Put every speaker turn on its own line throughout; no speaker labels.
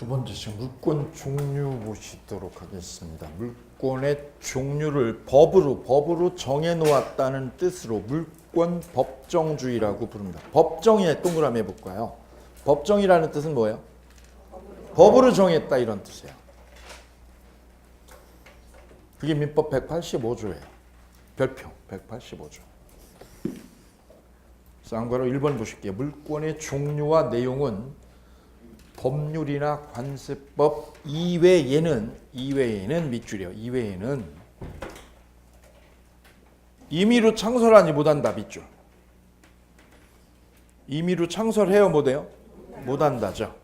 두 번째 물권 종류 보시도록 하겠습니다. 물권의 종류를 법으로 정해 놓았다는 뜻으로 물권 법정주의라고 부릅니다. 법정에 동그라미 해볼까요? 법정이라는 뜻은 뭐예요? 법으로 정했다 이런 뜻이에요. 그게 민법 185조예요. 별표 185조. 쌍괄호 1번 보실게요. 물권의 종류와 내용은 법률이나 관세법 이외에는 밑줄이요. 이외에는 임의로 창설하지 못한다. 밑줄. 임의로 창설해요 못해요? 못한다죠.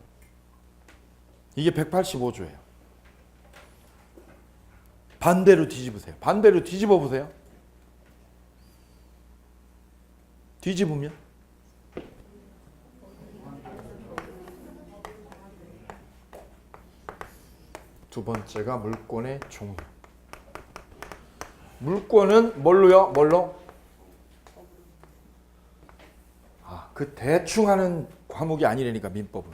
이게 185조예요. 반대로 뒤집으세요. 반대로 뒤집어 보세요. 뒤집으면 두 번째가 물권의 종류. 물권은 뭘로요? 뭘로? 그 대충 하는 과목이 아니라니까 민법은.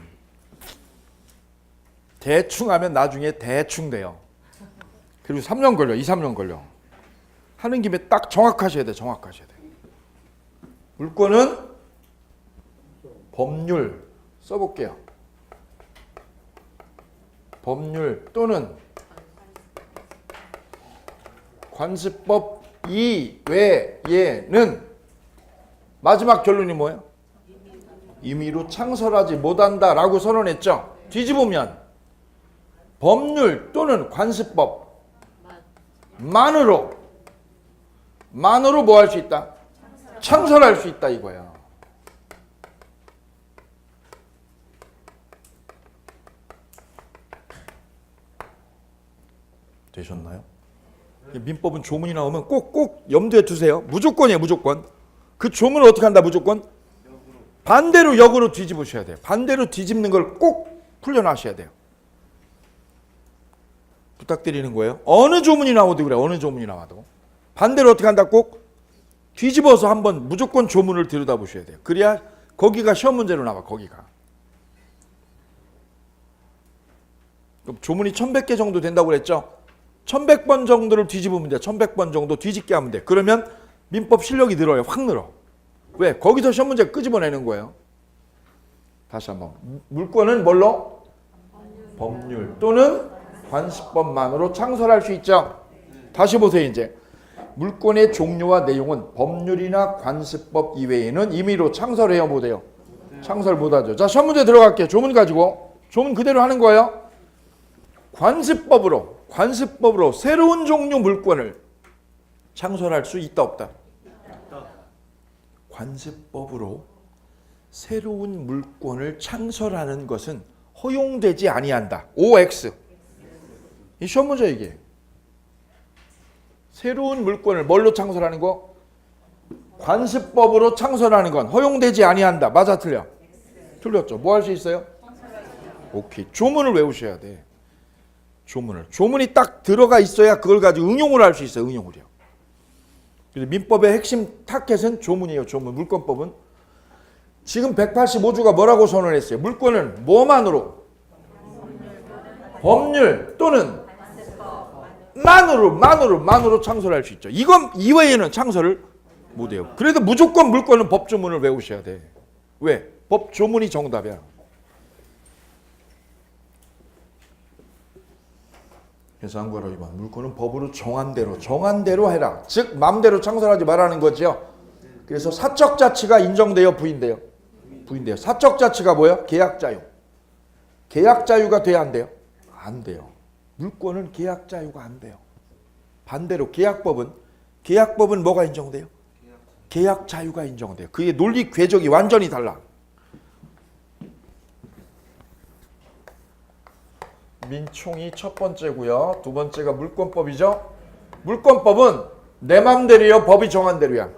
대충 하면 나중에 대충 돼요. 그리고 3년 걸려. 2, 3년 걸려. 하는 김에 딱 정확하셔야 돼. 정확하셔야 돼. 물권은 법률 써볼게요. 법률 또는 관습법 이외에는 마지막 결론이 뭐예요? 임의로 창설하지 못한다라고 선언했죠. 뒤집으면 법률 또는 관습법만으로 뭐 할 수 있다? 창설할 수 있다 이거야. 되셨나요? 민법은 조문이 나오면 꼭 염두에 두세요. 무조건이에요. 무조건. 그 조문을 어떻게 한다? 무조건 반대로 역으로 뒤집으셔야 돼요. 반대로 뒤집는 걸 꼭 훈련하셔야 돼요. 부탁드리는 거예요. 어느 조문이 나와도 그래. 어느 조문이 나와도 반대로 어떻게 한다? 꼭 뒤집어서 한번 무조건 조문을 들여다보셔야 돼요. 그래야 거기가 시험 문제로 나와. 거기가. 그럼 조문이 1100개 정도 된다고 그랬죠? 1100번 정도를 뒤집으면 돼. 1100번 정도 뒤집게 하면 돼. 그러면 민법 실력이 늘어요. 확 늘어. 왜? 거기서 시험 문제 끄집어내는 거예요. 다시 한번. 물권은 뭘로? 법률 또는 관습법만으로 창설할 수 있죠. 다시 보세요. 이제 물권의 종류와 내용은 법률이나 관습법 이외에는 임의로 창설해요 못해요? 창설 못하죠. 자, 시험 문제 들어갈게요. 조문 가지고. 조문 그대로 하는 거예요. 관습법으로 새로운 종류 물권을 창설할 수 있다 없다? 관습법으로 새로운 물권을 창설하는 것은 허용되지 아니한다. OX. 이 시험 문제 이게. 새로운 물권을 뭘로 창설하는 거? 관습법으로 창설하는 건 허용되지 아니한다. 맞아 틀려? 틀렸죠. 뭐 할 수 있어요? 오케이. 조문을 외우셔야 돼. 조문이 딱 들어가 있어야 그걸 가지고 응용을 할 수 있어요. 응용을요. 그래서 민법의 핵심 타켓은 조문이에요. 조문. 물권법은 지금 185조가 뭐라고 선언했어요? 물권은 뭐만으로? 법률 또는 만으로 창설할 수 있죠. 이건 이외에는 창설을 못해요. 그래도 무조건 물권은 법조문을 외우셔야 돼. 왜? 법조문이 정답이야. 그래서 한국어로 2번 물권은 법으로 정한 대로 해라. 즉 마음대로 창설하지 말라는 거죠. 그래서 사적 자치가 인정돼요, 부인돼요? 부인돼요. 사적 자치가 뭐예요? 계약 자유. 계약 자유가 돼야 안 돼요? 안 돼요. 물권은 계약 자유가 안 돼요. 반대로 계약법은 뭐가 인정돼요? 계약 자유가 인정돼요. 그의 논리 궤적이 완전히 달라. 민총이 첫 번째고요. 두 번째가 물권법이죠. 물권법은 내 맘대로요, 법이 정한 대로야.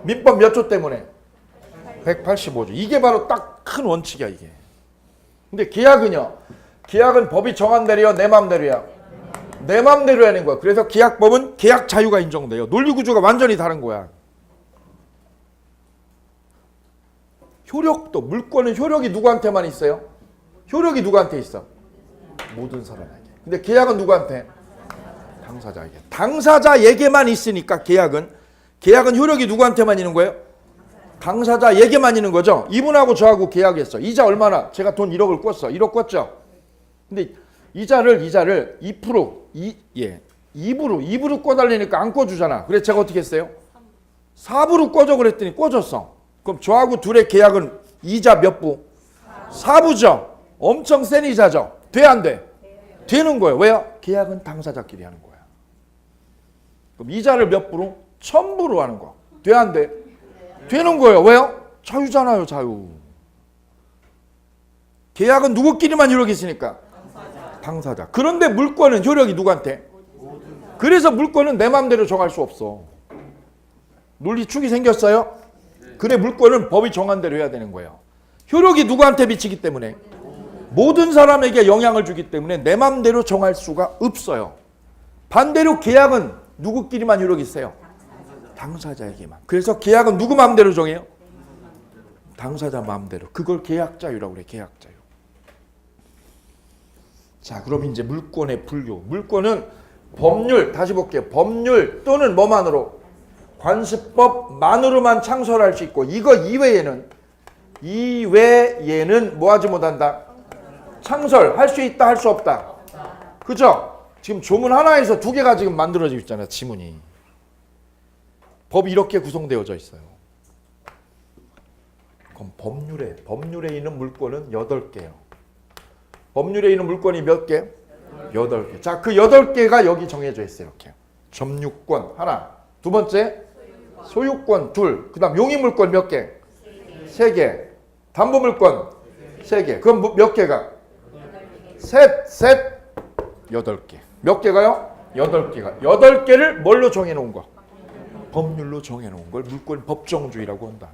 민법 몇 조 때문에? 185조. 이게 바로 딱 큰 원칙이야 이게. 근데 계약은요. 계약은 법이 정한 대로요, 내 맘대로야. 내 맘대로 하는 거야. 그래서 계약법은 계약 자유가 인정돼요. 논리 구조가 완전히 다른 거야. 효력도 물권은 효력이 누구한테만 있어요? 효력이 누구한테 있어? 모든 사람에게. 근데 계약은 누구한테? 당사자에게. 당사자에게만 있으니까 계약은 효력이 누구한테만 있는 거예요? 당사자에게만 있는 거죠. 이분하고 저하고 계약했어. 이자 얼마나? 제가 돈 1억을 꿨어. 1억 꿨죠. 근데 이자를 2부로 꿔달라니까 안 꿔주잖아. 그래서 제가 어떻게 했어요? 4부로 꿔줘 그랬더니 꿔줬어. 그럼 저하고 둘의 계약은 이자 몇 부? 4부죠. 엄청 센 이자죠. 돼 안 돼? 되는 거예요. 왜요? 계약은 당사자끼리 하는 거야. 그럼 이자를 몇 부로? 1000부로 하는 거. 돼 안 돼? 되는 거예요. 왜요? 자유잖아요. 자유. 계약은 누구끼리만 효력이 있으니까? 당사자. 그런데 물권은 효력이 누구한테? 그래서 물권은 내 마음대로 정할 수 없어. 논리축이 생겼어요? 그래 물권은 법이 정한 대로 해야 되는 거예요. 효력이 누구한테 미치기 때문에? 모든 사람에게 영향을 주기 때문에 내 마음대로 정할 수가 없어요. 반대로 계약은 누구끼리만 효력이 있어요? 당사자에게만. 그래서 계약은 누구 마음대로 정해요? 당사자 마음대로. 그걸 계약자유라고 그래. 계약자유. 자, 그럼 이제 물권의 분류. 물권은 법률, 다시 볼게요. 법률 또는 뭐만으로? 관습법만으로만 창설할 수 있고, 이거 이외에는 뭐 하지 못한다? 창설할 수 있다, 할 수 없다. 그죠? 지금 조문 하나에서 2개가 지금 만들어지고 있잖아요. 지문이. 법이 이렇게 구성되어져 있어요. 그럼 법률에 있는 물권은 8개예요. 법률에 있는 물권이 몇 개? 8개. 자, 그 8개가 여기 정해져 있어요. 이렇게. 점유권 하나. 두 번째 소유권 둘. 그 다음 용의물권 몇 개? 3개. 담보물권 3개. 그럼 몇 개가? 셋 8개. 몇 개가요? 8개가. 8개를 뭘로 정해놓은 거? 법률로 정해놓은 걸 물권 법정주의라고 한다.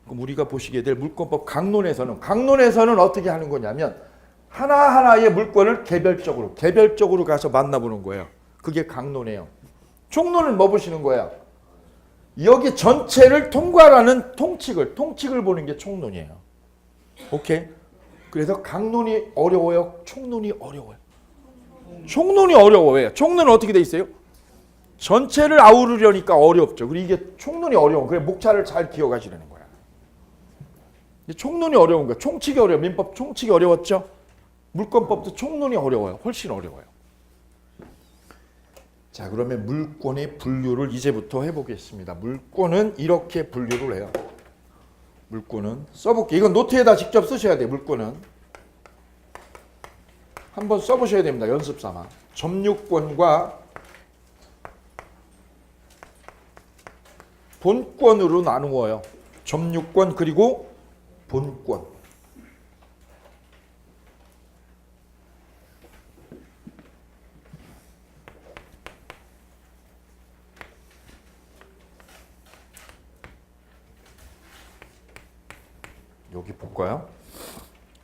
그럼 우리가 보시게 될 물권법 강론에서는 어떻게 하는 거냐면 하나하나의 물권을 개별적으로 가서 만나보는 거예요. 그게 강론이에요. 총론은 뭐 보시는 거야? 여기 전체를 통과하는 통칙을 보는 게 총론이에요. 오케이? 그래서 강론이 어려워요? 총론이 어려워요? 총론이 어려워요. 총론은 어떻게 돼 있어요? 전체를 아우르려니까 어렵죠. 그리고 이게 총론이 어려워. 그래 목차를 잘 기억하시라는 거야. 총론이 어려운 거야. 총칙이 어려워. 민법 총칙이 어려웠죠? 물권법도 총론이 어려워요. 훨씬 어려워요. 자, 그러면 물권의 분류를 이제부터 해보겠습니다. 물권은 이렇게 분류를 해요. 물권은 써볼게요. 이건 노트에다 직접 쓰셔야 돼요. 물권은 한번 써보셔야 됩니다. 연습 삼아. 점유권과 본권으로 나누어요. 점유권 그리고 본권. 여기 볼까요?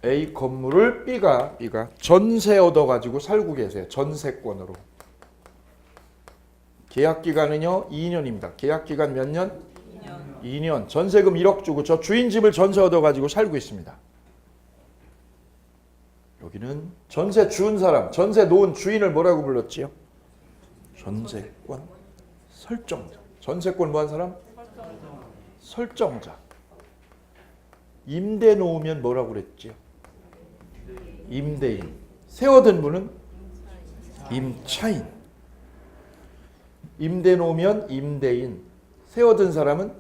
A 건물을 B가 전세 얻어가지고 살고 계세요. 전세권으로. 계약기간은요 2년입니다. 계약기간 몇 년? 2년. 전세금 1억 주고 저 주인 집을 전세 얻어가지고 살고 있습니다. 여기는 전세 주운 사람, 전세 놓은 주인을 뭐라고 불렀지요? 전세권 설정자. 전세권 뭐한 사람? 설정자. 임대 놓으면 뭐라고 그랬지요? 임대인. 세 얻은 분은 임차인. 임대 놓으면 임대인. 세 얻은 사람은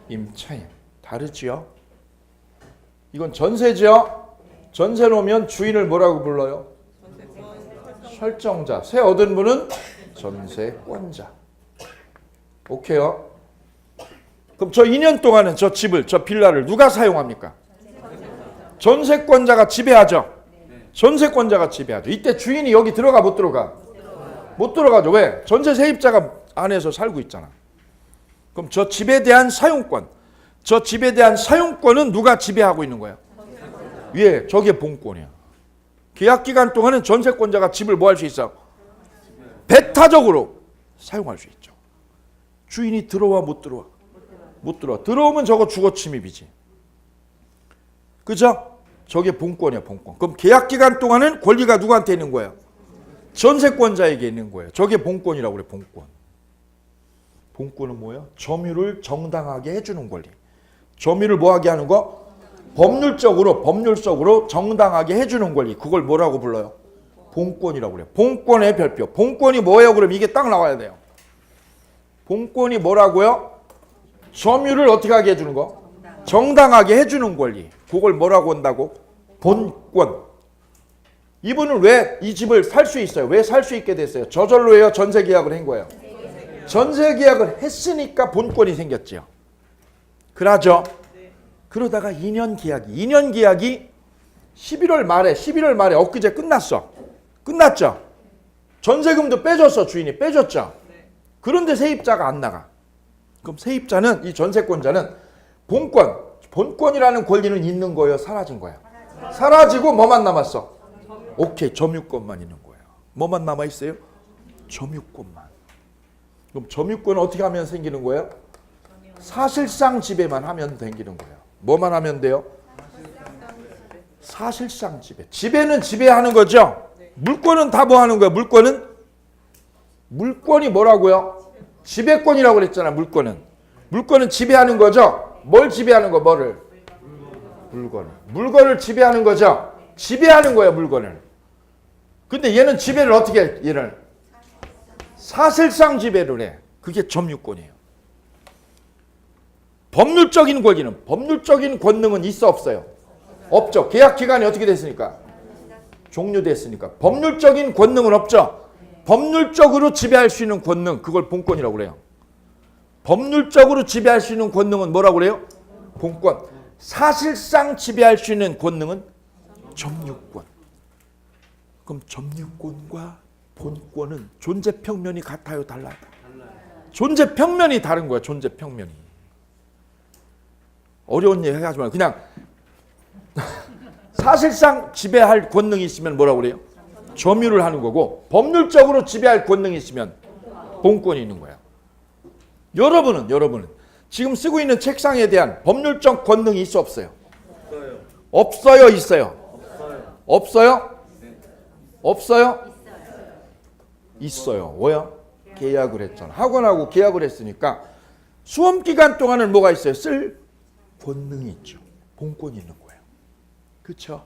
임차인. 다르지요? 이건 전세죠? 전세 놓으면 주인을 뭐라고 불러요? 설정자. 세 얻은 분은 전세권자. 오케이요? 그럼 저 2년 동안은 저 집을, 저 빌라를 누가 사용합니까? 전세권자가 지배하죠? 전세권자가 지배하죠. 이때 주인이 여기 들어가 못 들어가? 못 들어가죠. 왜? 전세 세입자가 안에서 살고 있잖아. 그럼 저 집에 대한 사용권, 저 집에 대한 사용권은 누가 지배하고 있는 거야? 예, 저게 본권이야. 계약기간 동안은 전세권자가 집을 뭐 할 수 있어? 배타적으로 사용할 수 있죠. 주인이 들어와 못 들어와? 못 들어와. 들어오면 저거 주거 침입이지. 그죠? 저게 본권이에요, 본권. 그럼 계약 기간 동안은 권리가 누구한테 있는 거예요? 전세권자에게 있는 거예요. 저게 본권이라고 그래, 본권. 본권은 뭐예요? 점유를 정당하게 해주는 권리. 점유를 뭐하게 하는 거? 법률적으로 정당하게 해주는 권리. 그걸 뭐라고 불러요? 본권이라고 그래요. 본권의 별표. 본권이 뭐예요? 그럼 이게 딱 나와야 돼요. 본권이 뭐라고요? 점유를 어떻게 하게 해주는 거? 정당하게 해주는 권리. 그걸 뭐라고 한다고? 본권. 이분은 왜 이 집을 살 수 있어요? 왜 살 수 있게 됐어요? 저절로 해요? 전세 계약을 한 거예요? 전세 계약을 했으니까 본권이 생겼죠. 그러죠? 그러다가 2년 계약이 11월 말에 엊그제 끝났죠? 전세금도 빼줬어, 주인이 빼줬죠? 그런데 세입자가 안 나가. 그럼 세입자는, 이 전세권자는 본권이라는 권리는 있는 거예요? 사라진 거예요? 사라지고 뭐만 남았어? 오케이, 점유권만 있는 거예요. 뭐만 남아있어요? 점유권만. 그럼 점유권은 어떻게 하면 생기는 거예요? 사실상 지배만 하면 생기는 거예요. 뭐만 하면 돼요? 사실상 지배. 지배는 지배하는 거죠? 물권은 다 뭐 하는 거예요? 물권이 뭐라고요? 지배권이라고 그랬잖아, 물권은 지배하는 거죠? 뭘 지배하는 거, 뭐를? 물건을 지배하는 거죠? 지배하는 거예요, 물건을. 근데 얘는 지배를 어떻게 해? 얘를 사실상 지배를 해. 그게 점유권이에요. 법률적인 권능은 있어, 없어요? 없죠. 계약 기간이 어떻게 됐으니까? 종료됐으니까. 법률적인 권능은 없죠. 법률적으로 지배할 수 있는 권능, 그걸 본권이라고 그래요. 법률적으로 지배할 수 있는 권능은 뭐라고 그래요? 본권. 사실상 지배할 수 있는 권능은 점유권. 그럼 점유권과 본권은 존재 평면이 같아요, 달라요? 존재 평면이 다른 거야, 존재 평면이. 어려운 얘기 하지 말고 그냥 사실상 지배할 권능이 있으면 뭐라고 그래요? 점유를 하는 거고, 법률적으로 지배할 권능이 있으면 본권이 있는 거야. 여러분은 지금 쓰고 있는 책상에 대한 법률적 권능이 있어, 없어요? 없어요, 있어요? 없어요? 없어요? 있어요. 뭐야? 계약을 했잖아. 학원하고 계약을 했으니까 수험 기간 동안은 뭐가 있어요? 쓸 권능이 있죠. 본권이 있는 거예요. 그렇죠?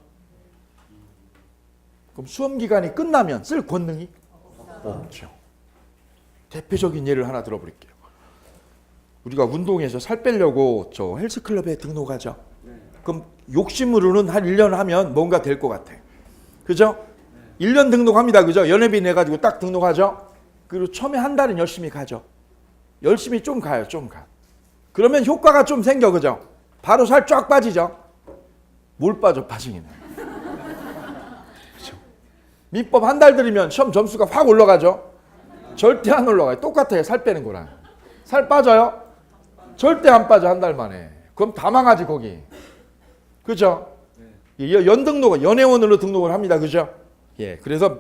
그럼 수험 기간이 끝나면 쓸 권능이 없죠. 대표적인 예를 하나 들어볼게요. 우리가 운동해서 살 빼려고 저 헬스클럽에 등록하죠. 그럼 욕심으로는 한 1년 하면 뭔가 될 것 같아. 그죠? 1년 등록합니다. 그죠? 연회비 내가지고 딱 등록하죠. 그리고 처음에 한 달은 열심히 가죠. 열심히 좀 가요. 좀 가. 그러면 효과가 좀 생겨. 그죠? 바로 살 쫙 빠지죠. 뭘 빠져? 빠지기는. 그죠? 민법 한 달 들이면 시험 점수가 확 올라가죠. 절대 안 올라가요. 똑같아요. 살 빼는 거랑. 살 빠져요? 절대 안 빠져, 한 달 만에. 그럼 다 망하지, 거기. 그죠? 연등록, 연회원으로 등록을 합니다. 그죠? 예. 그래서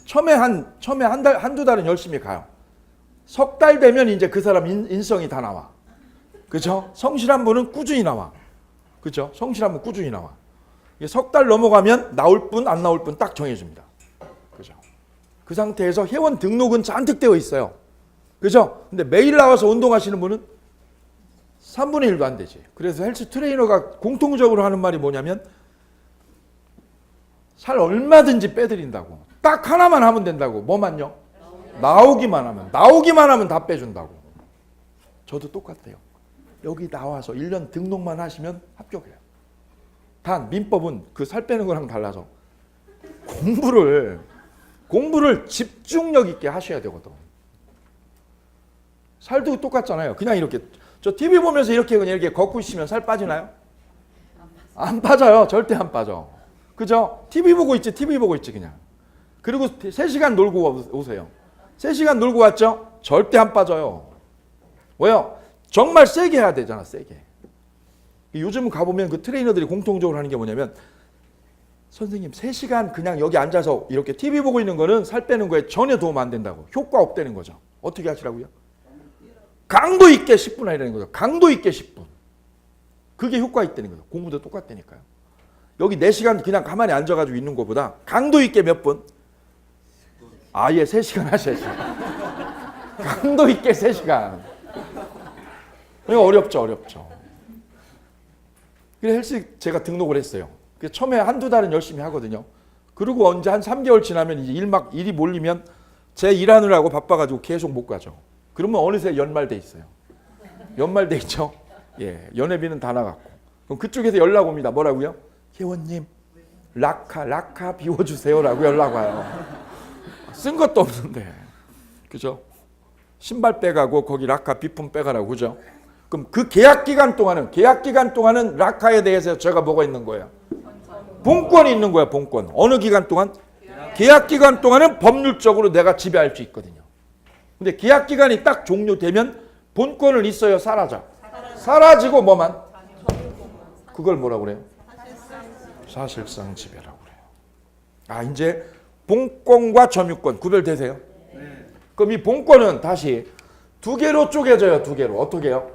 처음에 한두 달은 열심히 가요. 석 달 되면 이제 그 사람 인성이 다 나와. 그죠? 성실한 분은 꾸준히 나와. 그죠? 성실한 분 꾸준히 나와. 석 달 넘어가면 나올 분, 안 나올 분 딱 정해줍니다. 그죠? 그 상태에서 회원 등록은 잔뜩 되어 있어요. 그죠? 근데 매일 나와서 운동하시는 분은 3분의 1도 안 되지. 그래서 헬스 트레이너가 공통적으로 하는 말이 뭐냐면 살 얼마든지 빼드린다고. 딱 하나만 하면 된다고. 뭐만요? 나오기만 하면 다 빼준다고. 저도 똑같아요. 여기 나와서 1년 등록만 하시면 합격해요. 단 민법은 그 살 빼는 거랑 달라서 공부를 집중력 있게 하셔야 되거든. 살도 똑같잖아요. 그냥 이렇게 저 TV 보면서 이렇게 그냥 이렇게 걷고 있으면 살 빠지나요? 안 빠져요. 절대 안 빠져. 그죠? TV 보고 있지 그냥. 그리고 3시간 놀고 오세요. 3시간 놀고 왔죠? 절대 안 빠져요. 왜요? 정말 세게 해야 되잖아, 세게. 요즘 가보면 그 트레이너들이 공통적으로 하는 게 뭐냐면 선생님 3시간 그냥 여기 앉아서 이렇게 TV 보고 있는 거는 살 빼는 거에 전혀 도움 안 된다고. 효과 없다는 거죠. 어떻게 하시라고요? 강도 있게 10분 하라는 거죠. 강도 있게 10분. 그게 효과 있다는 거죠. 공부도 똑같다니까요. 여기 4시간 그냥 가만히 앉아가지고 있는 것보다 강도 있게 몇 분? 아예 3시간 하셔야지. 강도 있게 3시간. 이거 어렵죠. 그래서 헬스 제가 등록을 했어요. 그래서 처음에 한두 달은 열심히 하거든요. 그리고 언제 한 3개월 지나면 이제 일이 몰리면 제 일하느라고 바빠가지고 계속 못 가죠. 그러면 어느새 연말돼 있어요. 연말돼 있죠. 예, 연회비는 다 나갔고. 그럼 그쪽에서 연락 옵니다. 뭐라고요? 회원님 라카 비워주세요라고 연락 와요. 쓴 것도 없는데, 그죠? 신발 빼가고 거기 라카 비품 빼가라고, 그죠? 그럼 그 계약 기간 동안은 라카에 대해서 제가 뭐가 있는 거예요? 본권이 있는 거야, 본권. 어느 기간 동안? 계약 기간 동안은 법률적으로 내가 지배할 수 있거든요. 근데 계약 기간이 딱 종료되면 본권을 있어요, 사라져? 사라지고 뭐만? 그걸 뭐라고 그래요? 사실상 지배라고 그래요. 아, 이제 본권과 점유권 구별되세요? 그럼 이 본권은 다시 2개로 쪼개져요, 2개로. 어떻게 해요?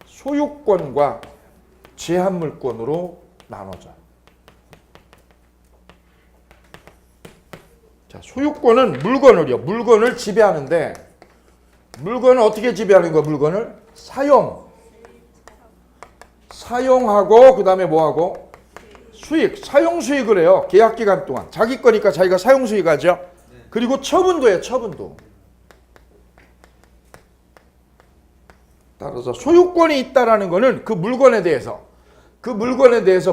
소유권과 제한물권으로 나눠져요. 자, 소유권은 물건을 지배하는데, 물건을 어떻게 지배하는 거야? 물건을 사용하고 그 다음에 뭐하고? 사용 수익을 해요. 계약 기간 동안. 자기 거니까 자기가 사용 수익하죠. 그리고 처분도 해요. 처분도. 따라서 소유권이 있다라는 거는 그 물건에 대해서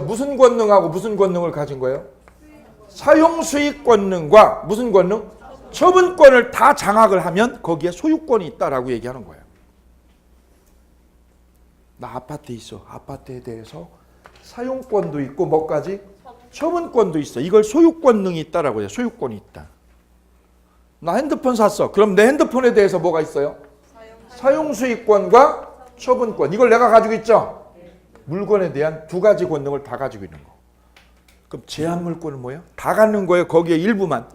무슨 권능하고 무슨 권능을 가진 거예요? 사용 수익 권능과 무슨 권능? 처분권을 다 장악을 하면 거기에 소유권이 있다라고 얘기하는 거예요. 나 아파트 있어. 아파트에 대해서 사용권도 있고 뭐까지? 처분권도 있어. 이걸 소유권능이 있다라고 해요. 소유권이 있다. 나 핸드폰 샀어. 그럼 내 핸드폰에 대해서 뭐가 있어요? 사용수익권과 처분권. 이걸 내가 가지고 있죠? 물건에 대한 2가지 권능을 다 가지고 있는 거. 그럼 제한물권은 뭐예요? 다 갖는 거예요. 거기에 일부만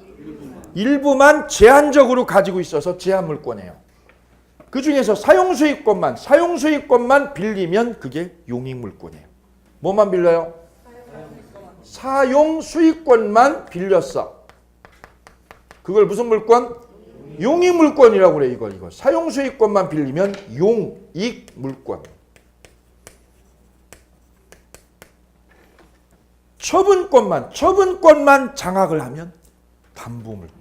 제한적으로 가지고 있어서 제한물권이에요. 그 중에서 사용수익권만 빌리면 그게 용익물권이에요. 뭐만 빌려요? 사용수익권만 빌렸어. 그걸 무슨 물권? 용익물권이라고 그래. 이걸 사용수익권만 빌리면 용익물권. 처분권만 장악을 하면 담보물권.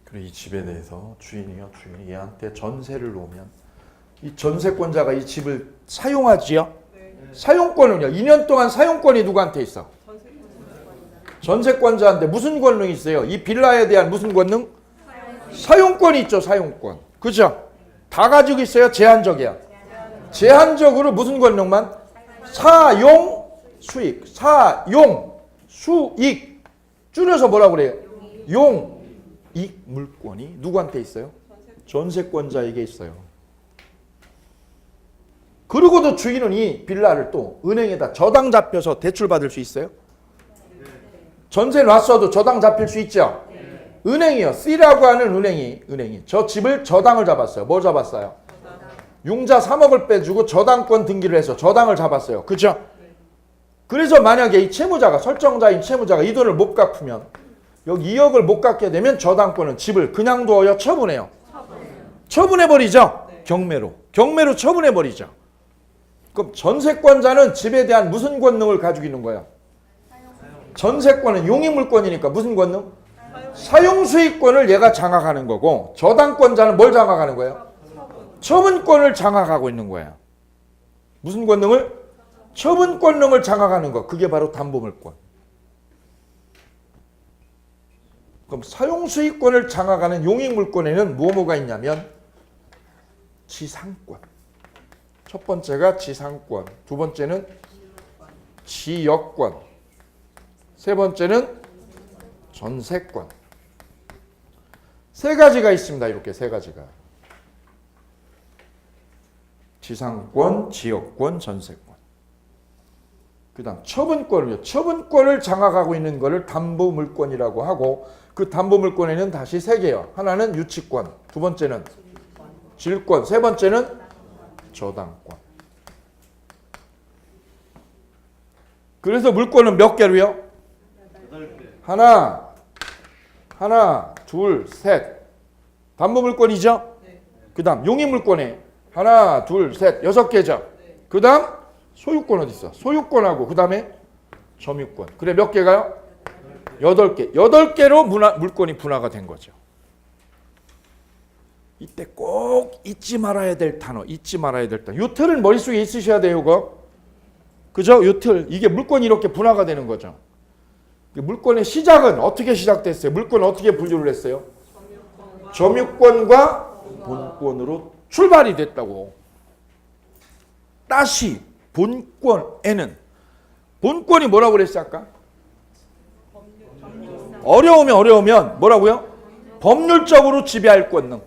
그리고 이 집에 대해서 주인이 얘한테 전세를 놓으면 이 전세권자가 이 집을 사용하지요? 네. 사용권은요. 2년 동안 사용권이 누구한테 있어? 전세권자한테. 무슨 권능이 있어요? 이 빌라에 대한 무슨 권능? 사용권이 있죠. 사용권. 그죠? 다 가지고 있어요? 제한적이야. 제한적으로 무슨 권능만? 사용 수익. 사용 수익. 줄여서 뭐라고 그래요? 용익 물권이 누구한테 있어요? 전세권자에게 있어요. 그리고도 주인은 이 빌라를 또 은행에다 저당 잡혀서 대출 받을 수 있어요? 전세 놨어도 저당 잡힐 수 있죠? 은행이요. C라고 하는 은행이 저 집을 저당을 잡았어요. 뭐 잡았어요? 융자 3억을 빼주고 저당권 등기를 해서 저당을 잡았어요. 그죠? 그래서 만약에 이 채무자가, 설정자인 채무자가 이 돈을 못 갚으면, 여기 2억을 못 갚게 되면 저당권은 집을 그냥 둬요? 처분해요? 처분해버리죠? 경매로 처분해버리죠. 그럼 전세권자는 집에 대한 무슨 권능을 가지고 있는 거예요? 전세권은 용익물권이니까 무슨 권능? 사용수익권을 얘가 장악하는 거고, 저당권자는 뭘 장악하는 거예요? 처분권을 장악하고 있는 거예요. 무슨 권능을? 처분권능을 장악하는 거. 그게 바로 담보물권. 그럼 사용수익권을 장악하는 용익물권에는 뭐가 있냐면 지상권. 첫 번째가 지상권, 두 번째는 지역권, 세 번째는 전세권. 3가지가 있습니다. 이렇게 3가지가. 지상권, 지역권, 전세권. 그다음 처분권을요. 처분권을 장악하고 있는 거를 담보물권이라고 하고 그 담보물권에는 다시 세 개요. 하나는 유치권, 두 번째는 질권, 세 번째는 저당권. 그래서 물권은 몇 개로요? 하나, 둘, 셋. 담보물권이죠? 그 다음 용의물권에 하나, 둘, 셋, 6개죠? 그 다음 소유권 어디 있어? 소유권하고 그 다음에 점유권. 그래 몇 개가요? 8개. 8개로 물권이 분화가 된 거죠. 이때 꼭 잊지 말아야 될 단어. 요 틀은 머릿속에 있으셔야 돼요. 이거. 그죠? 요 틀. 이게 물권이 이렇게 분화가 되는 거죠. 물권의 시작은 어떻게 시작됐어요? 물권은 어떻게 분류를 했어요? 점유권과 본권으로 출발이 됐다고. 다시 본권에는 본권이 뭐라고 그랬어요 아까? 어려우면 뭐라고요? 법률적으로 지배할 권능.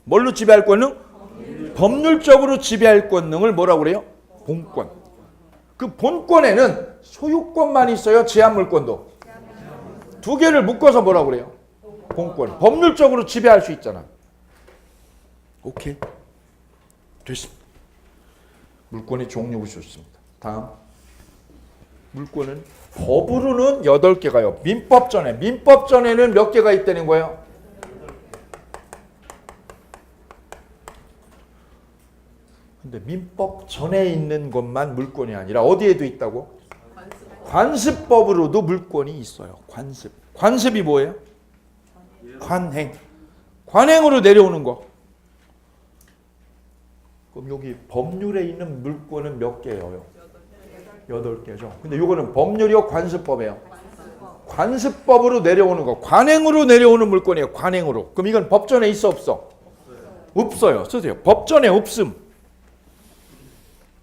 뭘로 지배할 권능? 법률적으로 지배할 권능을 뭐라고 그래요? 본권. 그 본권에는 소유권만 있어요? 제한물권도? 두 개를 묶어서 뭐라고 그래요? 본권. 법률적으로 지배할 수 있잖아. 오케이. 됐습니다. 물권의 종류가 좋습니다. 다음. 물권은 법으로는 8개가요. 민법전에는 몇 개가 있다는 거예요? 근데 민법전에 있는 것만 물권이 아니라 어디에도 있다고? 관습법으로도 물권이 있어요. 관습이 뭐예요? 관행으로 내려오는 거. 그럼 여기 법률에 있는 물권은 몇 개예요? 8개죠. 근데 이거는 법률이요, 관습법이에요? 관습법으로 내려오는 거. 관행으로 내려오는 물권이에요. 관행으로. 그럼 이건 법전에 있어 없어? 없어요. 쓰세요. 법전에 없음.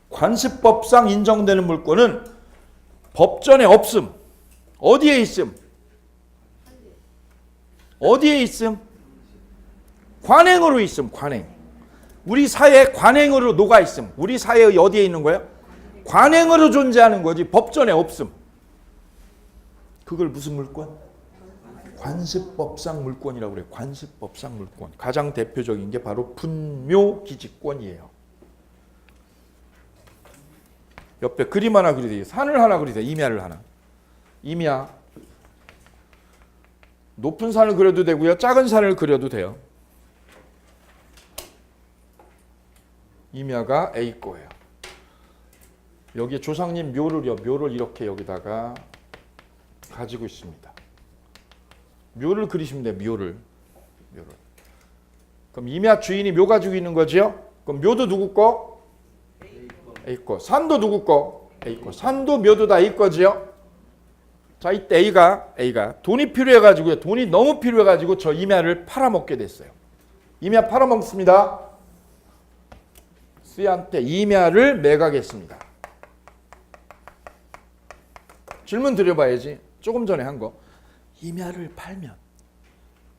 관습법상 인정되는 물권은 법전에 없음. 어디에 있음? 관행으로 있음. 관행. 우리 사회에 관행으로 녹아 있음. 우리 사회의 어디에 있는 거예요? 관행으로 존재하는 거지. 법전에 없음. 그걸 무슨 물권? 관습법상 물권이라고 그래요. 관습법상 물권. 가장 대표적인 게 바로 분묘기지권이에요. 옆에 그림 하나 그리세요. 산을 하나 그리세요. 임야를 하나. 임야. 높은 산을 그려도 되고요. 작은 산을 그려도 돼요. 임야가 A 거예요. 여기에 조상님 묘를 이렇게 여기다가 가지고 있습니다. 묘를 그리시면 돼요. 묘를. 그럼 임야 주인이 묘 가지고 있는 거죠? 그럼 묘도 누구 거? A 거. 산도 누구 거? A 거. 산도 묘도 다 A 거지요? 자, 이때 A가 돈이 필요해가지고요. 돈이 너무 필요해가지고 저 임야를 팔아먹게 됐어요. 임야 팔아먹습니다. C한테 임야를 매각했습니다. 질문 드려봐야지. 조금 전에 한 거. 임야를 팔면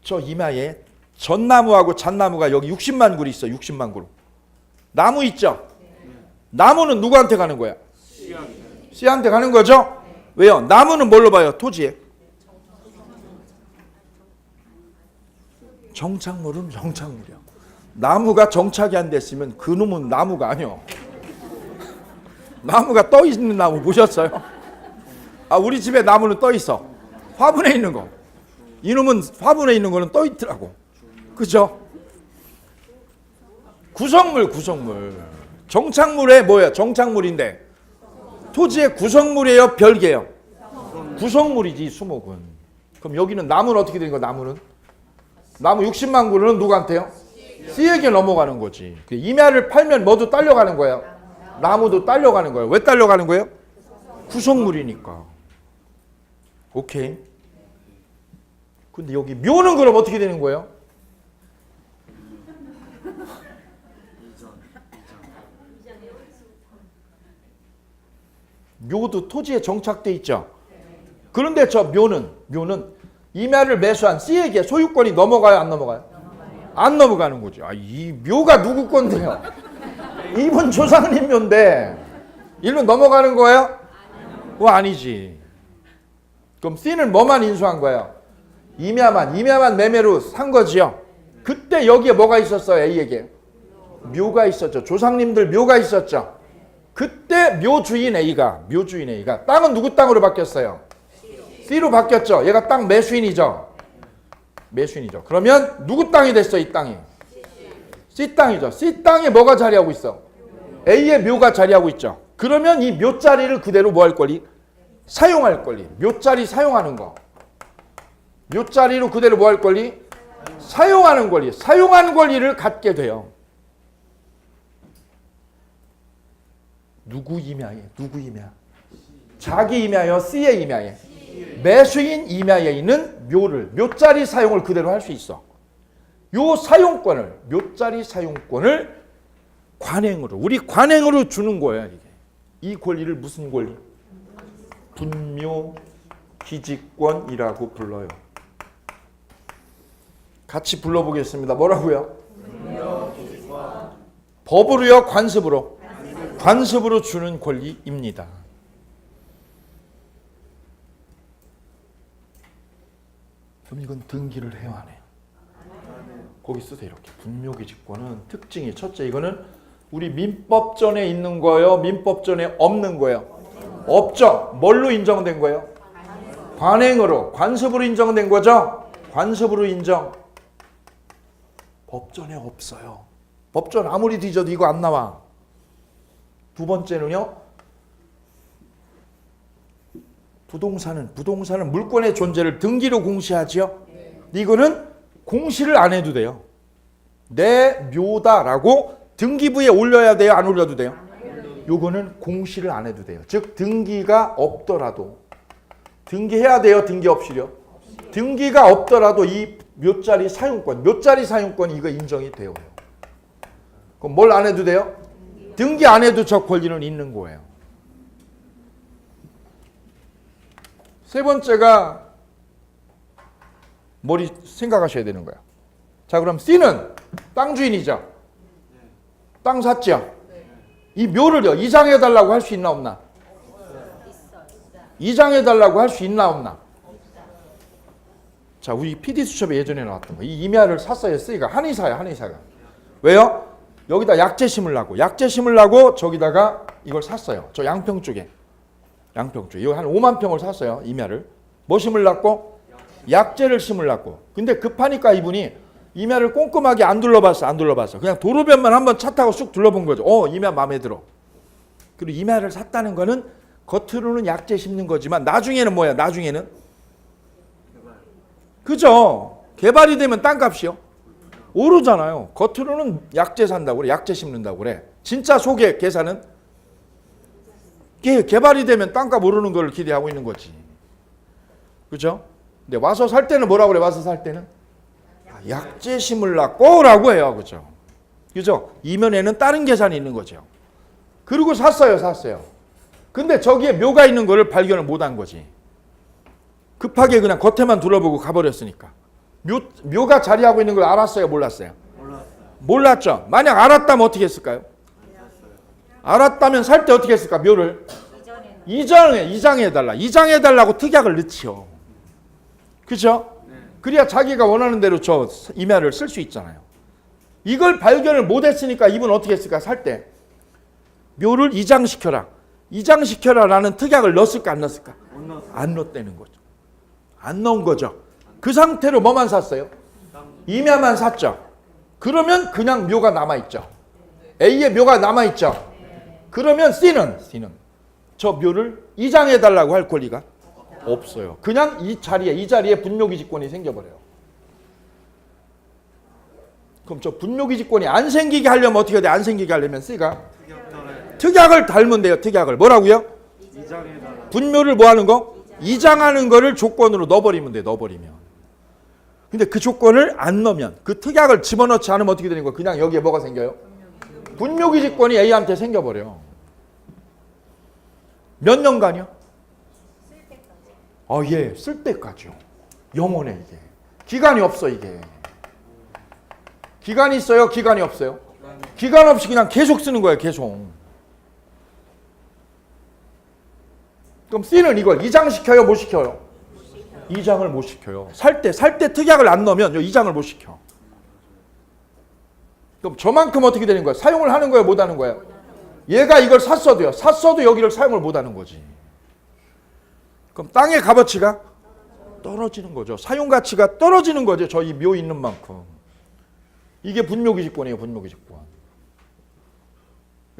저 임야에 전나무하고 잣나무가 여기 60만 그루 있어. 60만 그루. 나무 있죠? 나무는 누구한테 가는 거야? C한테 가는 거죠? 왜요? 나무는 뭘로 봐요? 토지에. 정착물은 정착물이야. 나무가 정착이 안 됐으면 그 놈은 나무가 아니요. 나무가 떠 있는 나무 보셨어요? 아, 우리 집에 나무는 떠 있어. 화분에 있는 거. 이놈은 화분에 있는 거는 떠 있더라고. 그죠? 구성물. 정착물에 뭐예요? 정착물인데 토지의 구성물이에요? 별개예요? 구성물이지 수목은. 그럼 여기는 나무는 어떻게 되는 거야? 나무 60만 그루는 누구한테요? C에게 넘어가는 거지. 임야를 팔면 뭐도 딸려가는 거예요? 나무도 딸려가는 거예요. 왜 딸려가는 거예요? 구성물이니까. 오케이. 근데 여기 묘는 그럼 어떻게 되는 거예요? 묘도 토지에 정착돼 있죠. 그런데 저 묘는 임야를 매수한 C에게 소유권이 넘어가요, 안 넘어가요? 안 넘어가는 거죠. 아, 이 묘가 누구 건데요? 이분 조상님 묘인데 일로 넘어가는 거예요? 그거 아니지. 그럼 C는 뭐만 인수한 거예요? 임야만 매매로 산 거지요. 그때 여기에 뭐가 있었어요? A에게 묘가 있었죠. 조상님들 묘가 있었죠. 그때 묘주인 A가 땅은 누구 땅으로 바뀌었어요? C로 바뀌었죠. 얘가 땅 매수인이죠. 그러면 누구 땅이 됐어? 이 땅이 C 땅이죠. C 땅에 뭐가 자리하고 있어? A의 묘가 자리하고 있죠. 그러면 이 묘자리를 그대로 뭐 할 권리? 사용할 권리. 묘자리 사용하는 거. 묘자리로 그대로 뭐 할 권리? 사용하는 권리. 사용하는 권리를 갖게 돼요. 누구 임야에? 자기 임야요? C의 임야에? 매수인 임야에 있는 묘자리 사용을 그대로 할 수 있어. 요 사용권을, 묘자리 사용권을 우리 관행으로 주는 거예요. 이게. 이 권리를 무슨 권리? 분묘기지권이라고 불러요. 같이 불러보겠습니다. 뭐라고요? 법으로요? 관습으로? 관습으로 주는 권리입니다. 그럼 이건 등기를 해야 안 해요? 거기 쓰세요. 이렇게. 분묘기지권은 특징이 첫째, 이거는 우리 민법전에 있는 거예요? 민법전에 없는 거예요? 없죠. 뭘로 인정된 거예요? 관행으로, 관습으로 인정된 거죠? 관습으로 인정. 법전에 없어요. 법전 아무리 뒤져도 이거 안 나와. 두 번째는요. 부동산은 물권의 존재를 등기로 공시하지요. 이거는 공시를 안 해도 돼요. 내 묘다라고 등기부에 올려야 돼요? 안 올려도 돼요? 요거는 공시를 안 해도 돼요. 즉 등기가 없더라도 등기해야 돼요? 등기 없이요? 등기가 없더라도 이 묘자리 사용권 이거 인정이 돼요. 그럼 뭘 안 해도 돼요? 등기 안 해도 저 권리는 있는 거예요. 세 번째가 머리 생각하셔야 되는 거야. 자, 그럼 C는 땅 주인이죠. 땅 샀죠. 이 묘를요 이장해달라고 할 수 있나 없나? 이장해달라고 할 수 있나 없나? 자, 우리 PD수첩에 예전에 나왔던 거. 이 임야를 샀어요. C가 한의사야. 왜요? 여기다 약재 심으려고 저기다가 이걸 샀어요. 저 양평 쪽에. 이거 한 5만 평을 샀어요. 임야를. 뭐 심으려고? 약재를 심으려고. 근데 급하니까 이분이 임야를 꼼꼼하게 안 둘러봤어. 그냥 도로변만 한번 차 타고 쑥 둘러본 거죠. 임야 마음에 들어. 그리고 임야를 샀다는 거는 겉으로는 약재 심는 거지만 나중에는 뭐야? 그죠? 개발이 되면 땅값이요. 오르잖아요. 겉으로는 약재 산다고 그래. 약재 심는다고 그래. 진짜 속에 계산은 개발이 되면 땅값 오르는 걸 기대하고 있는 거지. 그죠? 근데 와서 살 때는 뭐라고 그래? 와서 살 때는 약재 심으려고라고 해요. 그죠? 이면에는 다른 계산이 있는 거죠. 그리고 샀어요. 근데 저기에 묘가 있는 거를 발견을 못한 거지. 급하게 그냥 겉에만 둘러보고 가버렸으니까. 묘가 자리하고 있는 걸 알았어요? 몰랐어요? 몰랐죠. 만약 알았다면 어떻게 했을까요? 알았다면 살 때 어떻게 했을까? 묘를 이장해달라고 특약을 넣지요. 그죠? 그래야 자기가 원하는 대로 저 임야를 쓸 수 있잖아요. 이걸 발견을 못했으니까 이분 어떻게 했을까? 살 때 묘를 이장시켜라라는 특약을 넣었을까 안 넣었을까? 안 넣었다는 거죠. 안 넣은 거죠. 그 상태로 뭐만 샀어요? 임야만 샀죠. 그러면 그냥 묘가 남아있죠. A의 묘가 남아있죠. 그러면 C는 저 묘를 이장해달라고 할 권리가 없어요. 그냥 이 자리에 분묘기지권이 생겨버려요. 그럼 저 분묘기지권이 안 생기게 하려면 어떻게 돼? 안 생기게 하려면 C가 특약을 달면 돼요. 특약을. 뭐라고요? 분묘를 뭐 하는 거? 이장하는 거를 조건으로 넣어버리면 돼. 근데 그 조건을 안 넣으면, 그 특약을 집어넣지 않으면 어떻게 되는 거야? 그냥 여기에 뭐가 생겨요? 분묘기지권이 A한테 생겨버려. 몇 년간이요? 쓸 때까지요. 영원해 이게. 기간이 없어 이게. 기간이 있어요? 기간이 없어요? 기간 없이 그냥 계속 쓰는 거예요. 계속. 그럼 C는 이걸 이장시켜요, 못 시켜요? 이장을 못 시켜요. 살 때 특약을 안 넣으면 이장을 못 시켜. 그럼 저만큼 어떻게 되는 거야? 사용을 하는 거예요, 못 하는 거예요? 얘가 이걸 샀어도요. 샀어도 여기를 사용을 못 하는 거지. 그럼 땅의 값어치가 떨어지는 거죠. 사용 가치가 떨어지는 거죠. 저 이 묘 있는 만큼. 이게 분묘기지권이에요, 분묘기지권.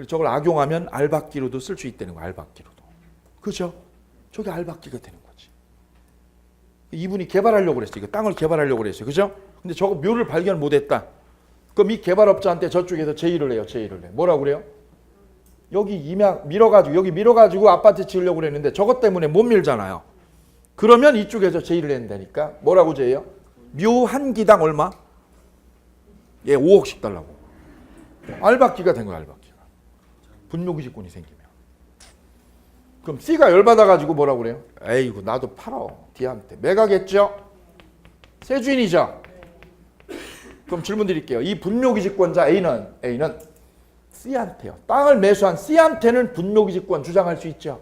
저걸 악용하면 알박기로도 쓸 수 있다는 거예요, 알박기로도. 그죠? 저게 알박기가 되는 거지. 이분이 개발하려고 그랬어요. 이거 땅을 개발하려고 그랬어요. 그죠? 근데 저거 묘를 발견 못했다. 그럼 이 개발업자한테 저쪽에서 제의를 해요. 제의를 해. 뭐라고 그래요? 여기 밀어가지고 아파트 지으려고 그랬는데 저것 때문에 못 밀잖아요. 그러면 이쪽에서 제의를 한다니까. 뭐라고 제의해요? 묘 한 기당 얼마? 예, 5억씩 달라고. 알박기가 된 거야, 알박기가. 분묘기지권이 생기면. 그럼 C가 열받아가지고 뭐라고 그래요? 에이구, 나도 팔아. D한테. 매각했죠? 새 주인이죠? 그럼 질문 드릴게요. 이 분묘기지권자 A는 C한테요. 땅을 매수한 C한테는 분묘기지권 주장할 수 있죠?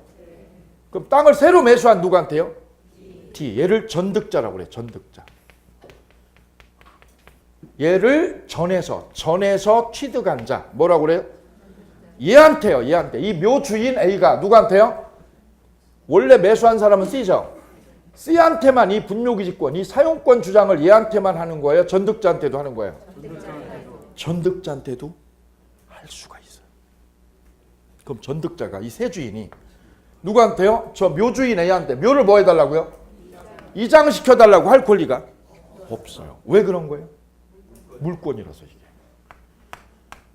그럼 땅을 새로 매수한 누구한테요? D. 얘를 전득자라고 그래요. 전득자. 얘를 전에서 취득한 자. 뭐라고 그래요? 얘한테요. 이 묘 주인 A가 누구한테요? 원래 매수한 사람은 C죠. C한테만 이 분묘기지권, 이 사용권 주장을 얘한테만 하는 거예요? 전득자한테도 하는 거예요? 전득자한테도 할 수가 있어요. 그럼 전득자가 이 새 주인이 누구한테요? 저 묘주인 A한테 묘를 뭐 해달라고요? 이장시켜달라고 할 권리가 없어요. 왜 그런 거예요? 물권이라서 이게.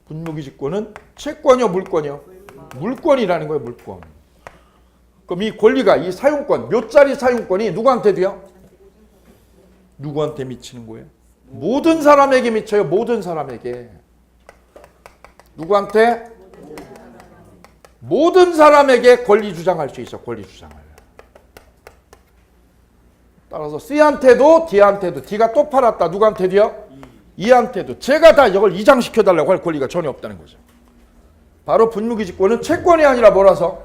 분묘기지권은 채권이요, 물권이요? 물권이라는 거예요, 물권. 그럼 이 권리가, 이 사용권, 묘짜리 사용권이 누구한테도요? 누구한테 미치는 거예요? 모든 사람에게 미쳐요, 모든 사람에게. 누구한테? 모든 사람에게 권리 주장할 수 있어, 권리 주장을. 따라서 C한테도 D한테도, D가 또 팔았다. 누구한테도요? E한테도. 제가 다 이걸 이장시켜달라고 할 권리가 전혀 없다는 거죠. 바로 분묘기지권은 채권이 아니라 뭐라서?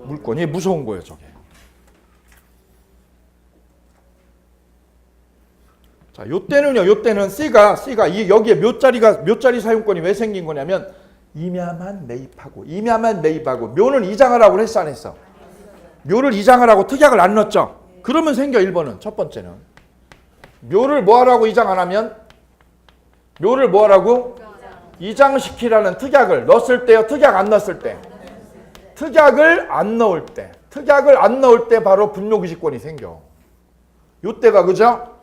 물권이. 무서운 거예요, 저게. 자, 요때는 C가 여기에 묘짜리 사용권이 왜 생긴 거냐면 임야만 매입하고 묘는 이장하라고 했어, 안 했어? 묘를 이장하라고 특약을 안 넣었죠? 그러면 생겨. 1번은 첫 번째는 묘를 뭐하라고 이장 안 하면 묘를 뭐하라고? 이장시키라는 특약을 넣었을 때요, 특약 안 넣었을 때? 특약을 안 넣을 때 바로 분묘기지권이 생겨. 요때가, 그죠?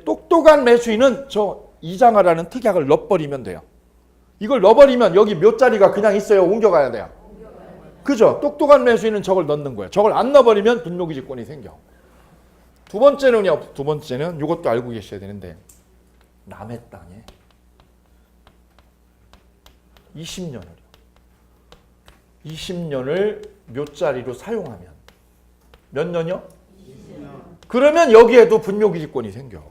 똑똑한 매수인은 저 이장하라는 특약을 넣어버리면 돼요. 이걸 넣어버리면 여기 묘자리가 그냥 있어요, 옮겨가야 돼요? 그죠? 똑똑한 매수인은 저걸 넣는 거예요. 저걸 안 넣어버리면 분묘기지권이 생겨. 두 번째는 이것도 알고 계셔야 되는데, 남의 땅에 20년을 묘자리로 사용하면 몇 년이요? 20년. 그러면 여기에도 분묘기지권이 생겨.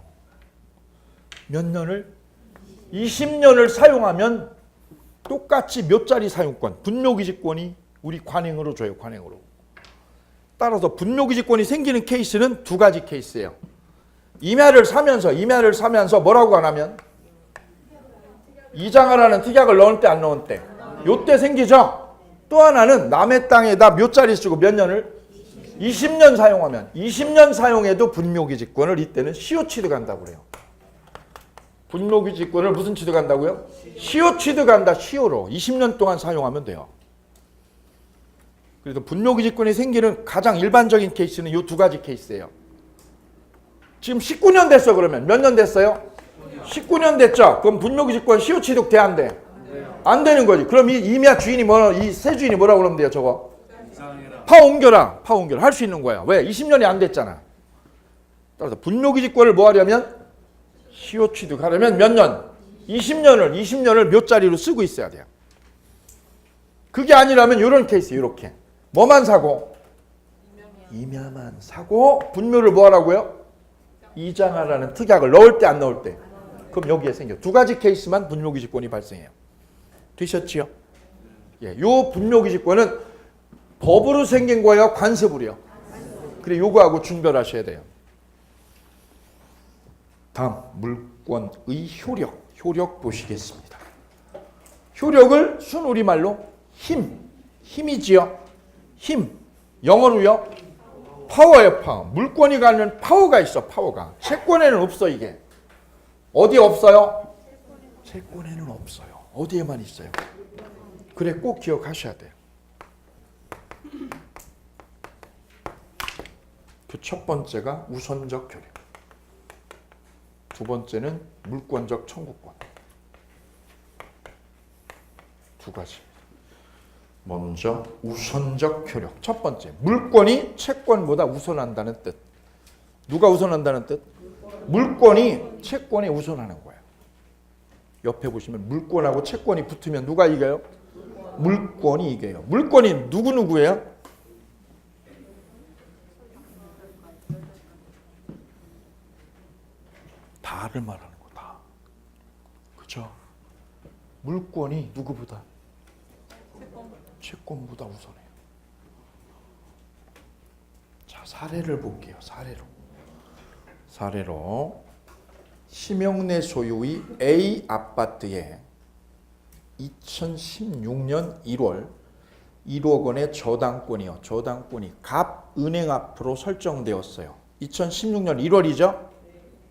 몇 년을? 20년을 사용하면 똑같이 묘자리 사용권, 분묘기지권이 우리 관행으로 줘요, 관행으로. 따라서 분묘기지권이 생기는 케이스는 두 가지 케이스예요. 임야를 사면서 뭐라고 안 하면? 이장하라는 특약을 넣을 때 안 넣을 때. 요때 생기죠? 또 하나는 남의 땅에다 묘자리 쓰고 몇 년을? 20년 사용하면 20년 사용해도 분묘기지권을 이때는 시효 취득한다고 그래요. 분묘기지권을 무슨 취득한다고요? 시효 취득한다. 시효로 20년 동안 사용하면 돼요. 그래서 분묘기지권이 생기는 가장 일반적인 케이스는 이 두 가지 케이스예요. 지금 19년 됐어. 그러면 몇 년 됐어요? 19년 됐죠? 그럼 분묘기지권 시효 취득 돼, 안 돼? 안 되는 거지. 그럼 이 임야 주인이 이 새 주인이 뭐라고 그러면 돼요, 저거? 파 옮겨라. 할 수 있는 거야. 왜? 20년이 안 됐잖아. 따라서 분묘기지권을 뭐 하려면? 시효 취득하려면 몇 년? 20년을 묘자리로 쓰고 있어야 돼요. 그게 아니라면 이런 케이스, 이렇게. 뭐만 사고? 임야만 사고 분묘를 뭐 하라고요? 이장하라는 특약을 넣을 때 안 넣을 때. 그럼 여기에 생겨. 두 가지 케이스만 분묘기지권이 발생해요. 되셨지요? 예, 요 분묘기지권은 법으로 생긴 거예요? 관습으로요? 그래, 요거하고 준별하셔야 돼요. 다음 물권의 효력. 효력 보시겠습니다. 효력을 순우리말로 힘이지요. 힘. 영어로요? 파워예요. 파워. 물권이 가는 파워가 있어. 파워가. 채권에는 없어. 이게. 어디 없어요? 채권에는 없어요. 어디에만 있어요. 그래, 꼭 기억하셔야 돼요. 그 첫 번째가 우선적 효력. 두 번째는 물권적 청구권. 두 가지. 먼저 우선적 효력. 첫 번째, 물권이 채권보다 우선한다는 뜻. 누가 우선한다는 뜻? 물권이 채권에 우선하는 거예요. 옆에 보시면 물권하고 채권이 붙으면 누가 이겨요? 물권이 이겨요. 물권이 누구예요? 다를 말하는 거다. 그렇죠? 물권이 누구보다? 채권보다 우선해요. 자, 사례를 볼게요. 사례로 심영래 소유의 A 아파트에 2016년 1월 1억 원의 저당권이 갑은행 앞으로 설정되었어요. 2016년 1월이죠?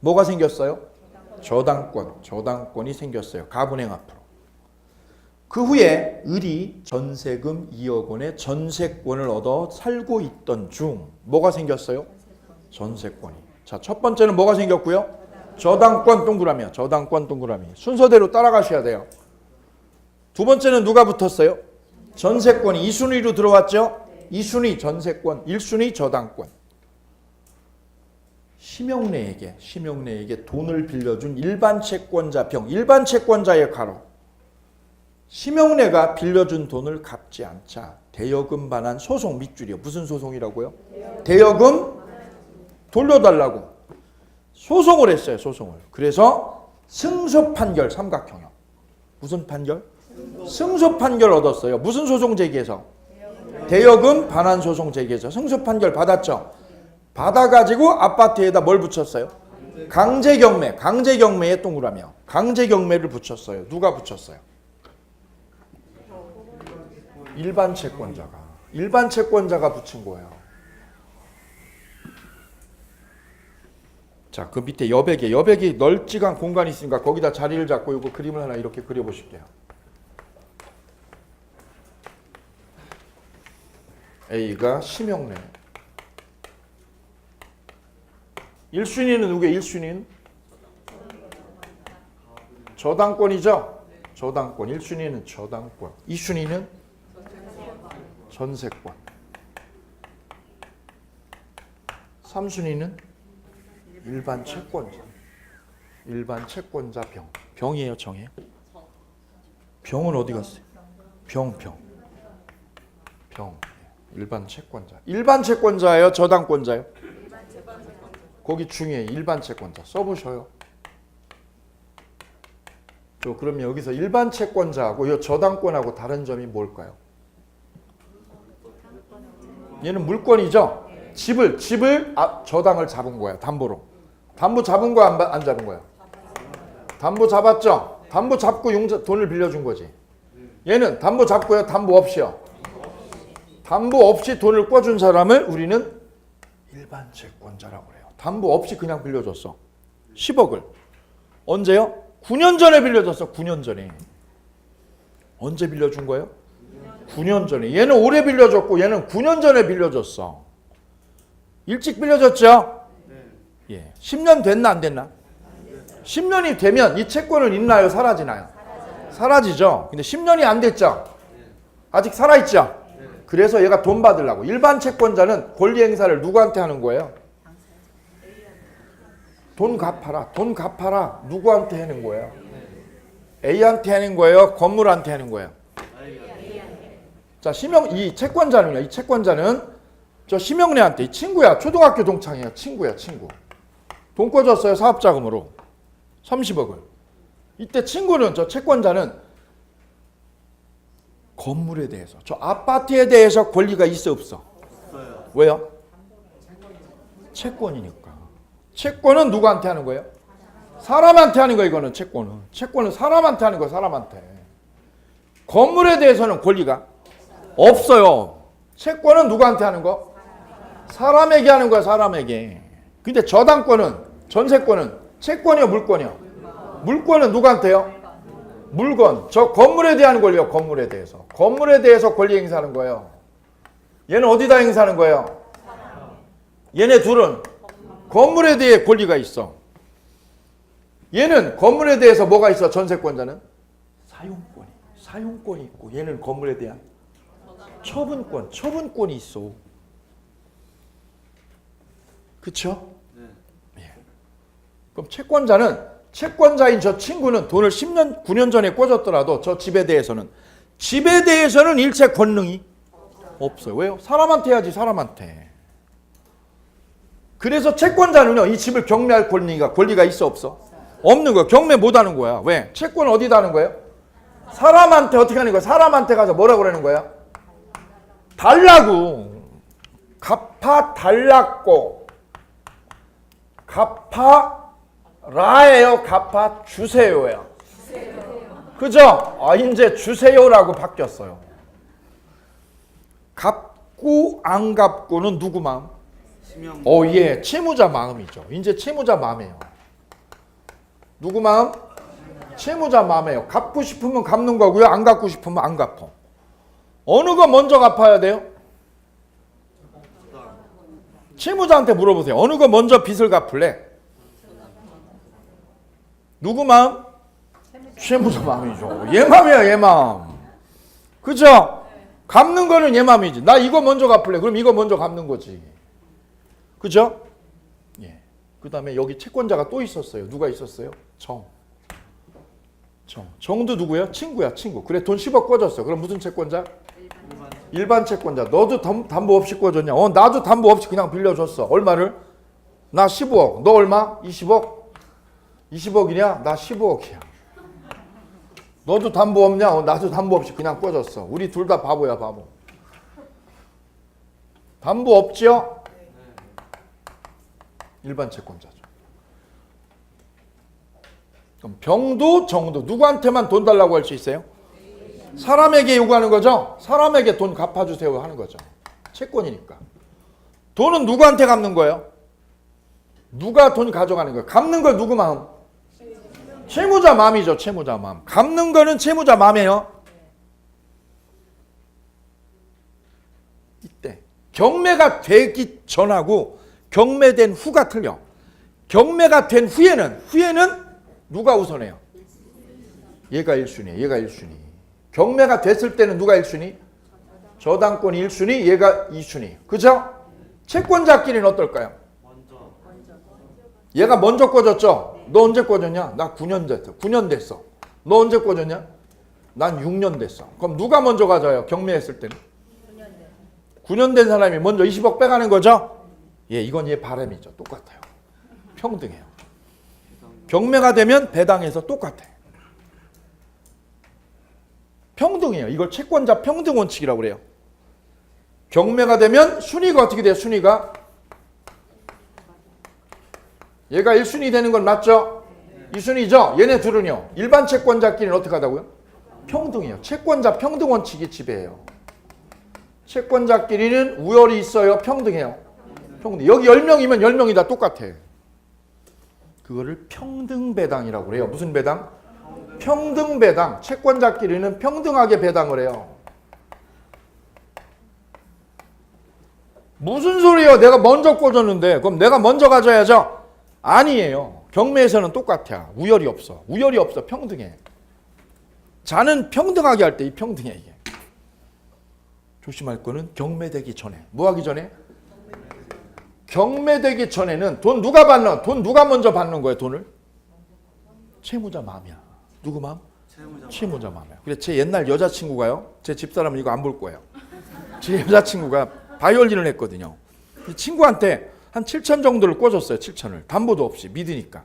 뭐가 생겼어요? 저당권이 생겼어요. 갑은행 앞으로. 그 후에 을이 전세금 2억 원의 전세권을 얻어 살고 있던 중 뭐가 생겼어요? 전세권이. 자, 첫 번째는 뭐가 생겼고요? 저당권 동그라미야. 저당권 동그라미. 순서대로 따라가셔야 돼요. 두 번째는 누가 붙었어요? 전세권이 2순위로 들어왔죠? 2순위 전세권, 1순위 저당권. 심영래에게 돈을 빌려준 일반 채권자 일반 채권자의 가로. 심영래가 빌려준 돈을 갚지 않자 대여금 반환 소송 밑줄이요. 무슨 소송이라고요? 대여금 돌려달라고 소송을 했어요. 그래서 승소 판결 삼각형형. 무슨 판결? 승소 판결 얻었어요. 무슨 소송 제기해서? 대여금 반환 소송 제기해서 승소 판결 받았죠. 받아가지고 아파트에다 뭘 붙였어요? 강제경매에 동그라미요. 강제경매를 붙였어요. 누가 붙였어요? 일반 채권자가 붙인 거예요. 자, 그 밑에 여백이 널찍한 공간이 있으니까 거기다 자리를 잡고 이거 그림을 하나 이렇게 그려보실게요. A가 심영래. 1순위는 누구예요? 1순위는? 저당권이죠? 저당권. 1순위는 저당권. 2순위는? 전세권. 3순위는? 일반 채권자 병이에요, 정이에요? 병은 어디 갔어요? 병. 일반 채권자예요, 저당권자예요? 거기 중에 일반 채권자 써보셔요. 그러면 여기서 일반 채권자하고 이 저당권하고 다른 점이 뭘까요? 얘는 물권이죠. 집을 저당을 잡은 거야. 담보로. 담보 잡은 거 안 잡은 거야? 담보 잡았죠. 담보 잡고 돈을 빌려준 거지. 얘는 담보 잡고요, 담보 없이요. 담보 없이 돈을 꿔준 사람을 우리는 일반 채권자라고 그래요. 담보 없이 그냥 빌려줬어. 10억을. 언제요? 9년 전에 빌려줬어. 9년 전에. 언제 빌려준 거예요? 9년 전에. 얘는 오래 빌려줬고 얘는 9년 전에 빌려줬어. 일찍 빌려줬죠? 예. 10년 됐나 안 됐나? 10년이 되면 이 채권은 있나요? 사라지나요? 사라지죠. 근데 10년이 안 됐죠? 아직 살아있죠? 그래서 얘가 돈 받으려고. 일반 채권자는 권리 행사를 누구한테 하는 거예요? 돈 갚아라. 누구한테 하는 거예요? A한테 하는 거예요? 건물한테 하는 거예요? 자, 이 채권자는 저 심영래한테, 이 친구야. 초등학교 동창이에요. 친구. 돈 꿔줬어요. 사업자금으로. 30억을. 이때 친구는, 저 채권자는 건물에 대해서. 저 아파트에 대해서 권리가 있어 없어?
없어요.
왜요? 채권이니까. 채권은 누구한테 하는 거예요? 사람한테 하는 거예요. 이거는 채권은. 채권은 사람한테 하는 거예요. 사람한테. 건물에 대해서는 권리가 없어요. 채권은 누구한테 하는 거? 사람에게 하는 거야. 사람에게. 근데 저당권은, 전세권은 채권이요 물권이요? 물권은 누구한테요? 물건. 저 건물에 대한 권리요. 건물에 대해서. 건물에 대해서 권리 행사하는 거예요. 얘는 어디다 행사하는 거예요? 얘네 둘은 건물에 대해 권리가 있어. 얘는 건물에 대해서 뭐가 있어? 전세권자는 사용권이 있고, 얘는 건물에 대한 처분권이 있어. 그쵸? 예. 그럼 채권자인 저 친구는 돈을 10년, 9년 전에 꿔줬더라도 저 집에 대해서는 일체 권능이 없어요. 왜요? 사람한테 해야지, 사람한테. 그래서 채권자는요, 이 집을 경매할 권리가 있어 없어? 없는 거야. 경매 못 하는 거야. 왜? 채권은 어디다 하는 거예요? 사람한테 어떻게 하는 거야? 사람한테 가서 뭐라고 그러는 거야? 달라고. 갚아달라고. 갚아라예요? 갚아주세요예요? 그죠? 이제 주세요라고 바뀌었어요. 갚고 안 갚고는 누구 마음? 예, 채무자 마음이죠. 이제 채무자 마음이에요. 누구 마음? 채무자 마음이에요. 갚고 싶으면 갚는 거고요. 안 갚고 싶으면 안 갚어. 어느 거 먼저 갚아야 돼요? 채무자한테 물어보세요. 어느 거 먼저 빚을 갚을래? 누구 마음? 채무자 마음이죠. 얘 마음이야, 얘 마음. 그죠? 갚는 거는 얘 마음이지. 나 이거 먼저 갚을래. 그럼 이거 먼저 갚는 거지. 그죠? 예. 그 다음에 여기 채권자가 또 있었어요. 누가 있었어요? 정도 누구예요? 친구야, 친구. 그래, 돈 10억 꿔줬어. 그럼 무슨 채권자? 일반 채권자. 너도 담보 없이 꿔줬냐? 나도 담보 없이 그냥 빌려줬어. 얼마를? 나 15억. 너 얼마? 20억? 20억이냐? 나 15억이야. 너도 담보 없냐? 나도 담보 없이 그냥 꿔줬어. 우리 둘 다 바보야, 바보. 담보 없죠? 일반 채권자죠. 그럼 병도 정도 누구한테만 돈 달라고 할 수 있어요? 사람에게 요구하는 거죠. 사람에게 돈 갚아주세요 하는 거죠. 채권이니까. 돈은 누구한테 갚는 거예요? 누가 돈 가져가는 거예요? 갚는 걸 누구 마음? 채무자 마음이죠. 채무자 마음. 갚는 거는 채무자 마음이에요. 이때 경매가 되기 전하고 경매된 후가 틀려. 경매가 된 후에는 누가 우선해요? 얘가 1순위예요. 얘가 1순위. 경매가 됐을 때는 누가 1순위? 저당권이 1순위, 얘가 2순위. 그죠? 채권자끼리는 어떨까요? 얘가 먼저 꿔줬죠? 너 언제 꿔줬냐? 나 9년 됐어. 9년 됐어. 너 언제 꿔줬냐? 난 6년 됐어. 그럼 누가 먼저 가져요? 경매했을 때는? 9년 된 사람이 먼저 20억 빼가는 거죠? 예, 이건 얘 바람이죠. 똑같아요. 평등해요. 경매가 되면 배당해서 똑같아. 평등해요. 이걸 채권자 평등 원칙이라고 그래요. 경매가 되면 순위가 어떻게 돼요? 순위가 얘가 1순위 되는 건 맞죠? 2순위죠? 얘네 둘은요. 일반 채권자끼리는 어떻게 하다고요? 평등해요. 채권자 평등 원칙이 지배해요. 채권자끼리는 우열이 있어요. 평등해요. 평등. 여기 10명이면 10명이 다 똑같아. 그거를 평등배당이라고 그래요. 무슨 배당? 평등배당. 채권자끼리는 평등하게 배당을 해요. 무슨 소리예요? 내가 먼저 꿔줬는데 그럼 내가 먼저 가져야죠? 아니에요. 경매에서는 똑같아. 우열이 없어. 우열이 없어. 평등해. 자는 평등하게 할 때 이 평등해 이게. 조심할 거는 경매되기 전에. 뭐 하기 전에? 경매되기 전에는 돈 누가 받는? 돈 누가 먼저 받는 거예요? 돈을? 채무자 마음이야. 누구 마음? 채무자 마음이야. 그래 제 옛날 여자친구가요. 제 집사람은 이거 안 볼 거예요. 제 여자친구가 바이올린을 했거든요. 이 친구한테 한 7천 정도를 꿔줬어요. 7천을. 담보도 없이 믿으니까.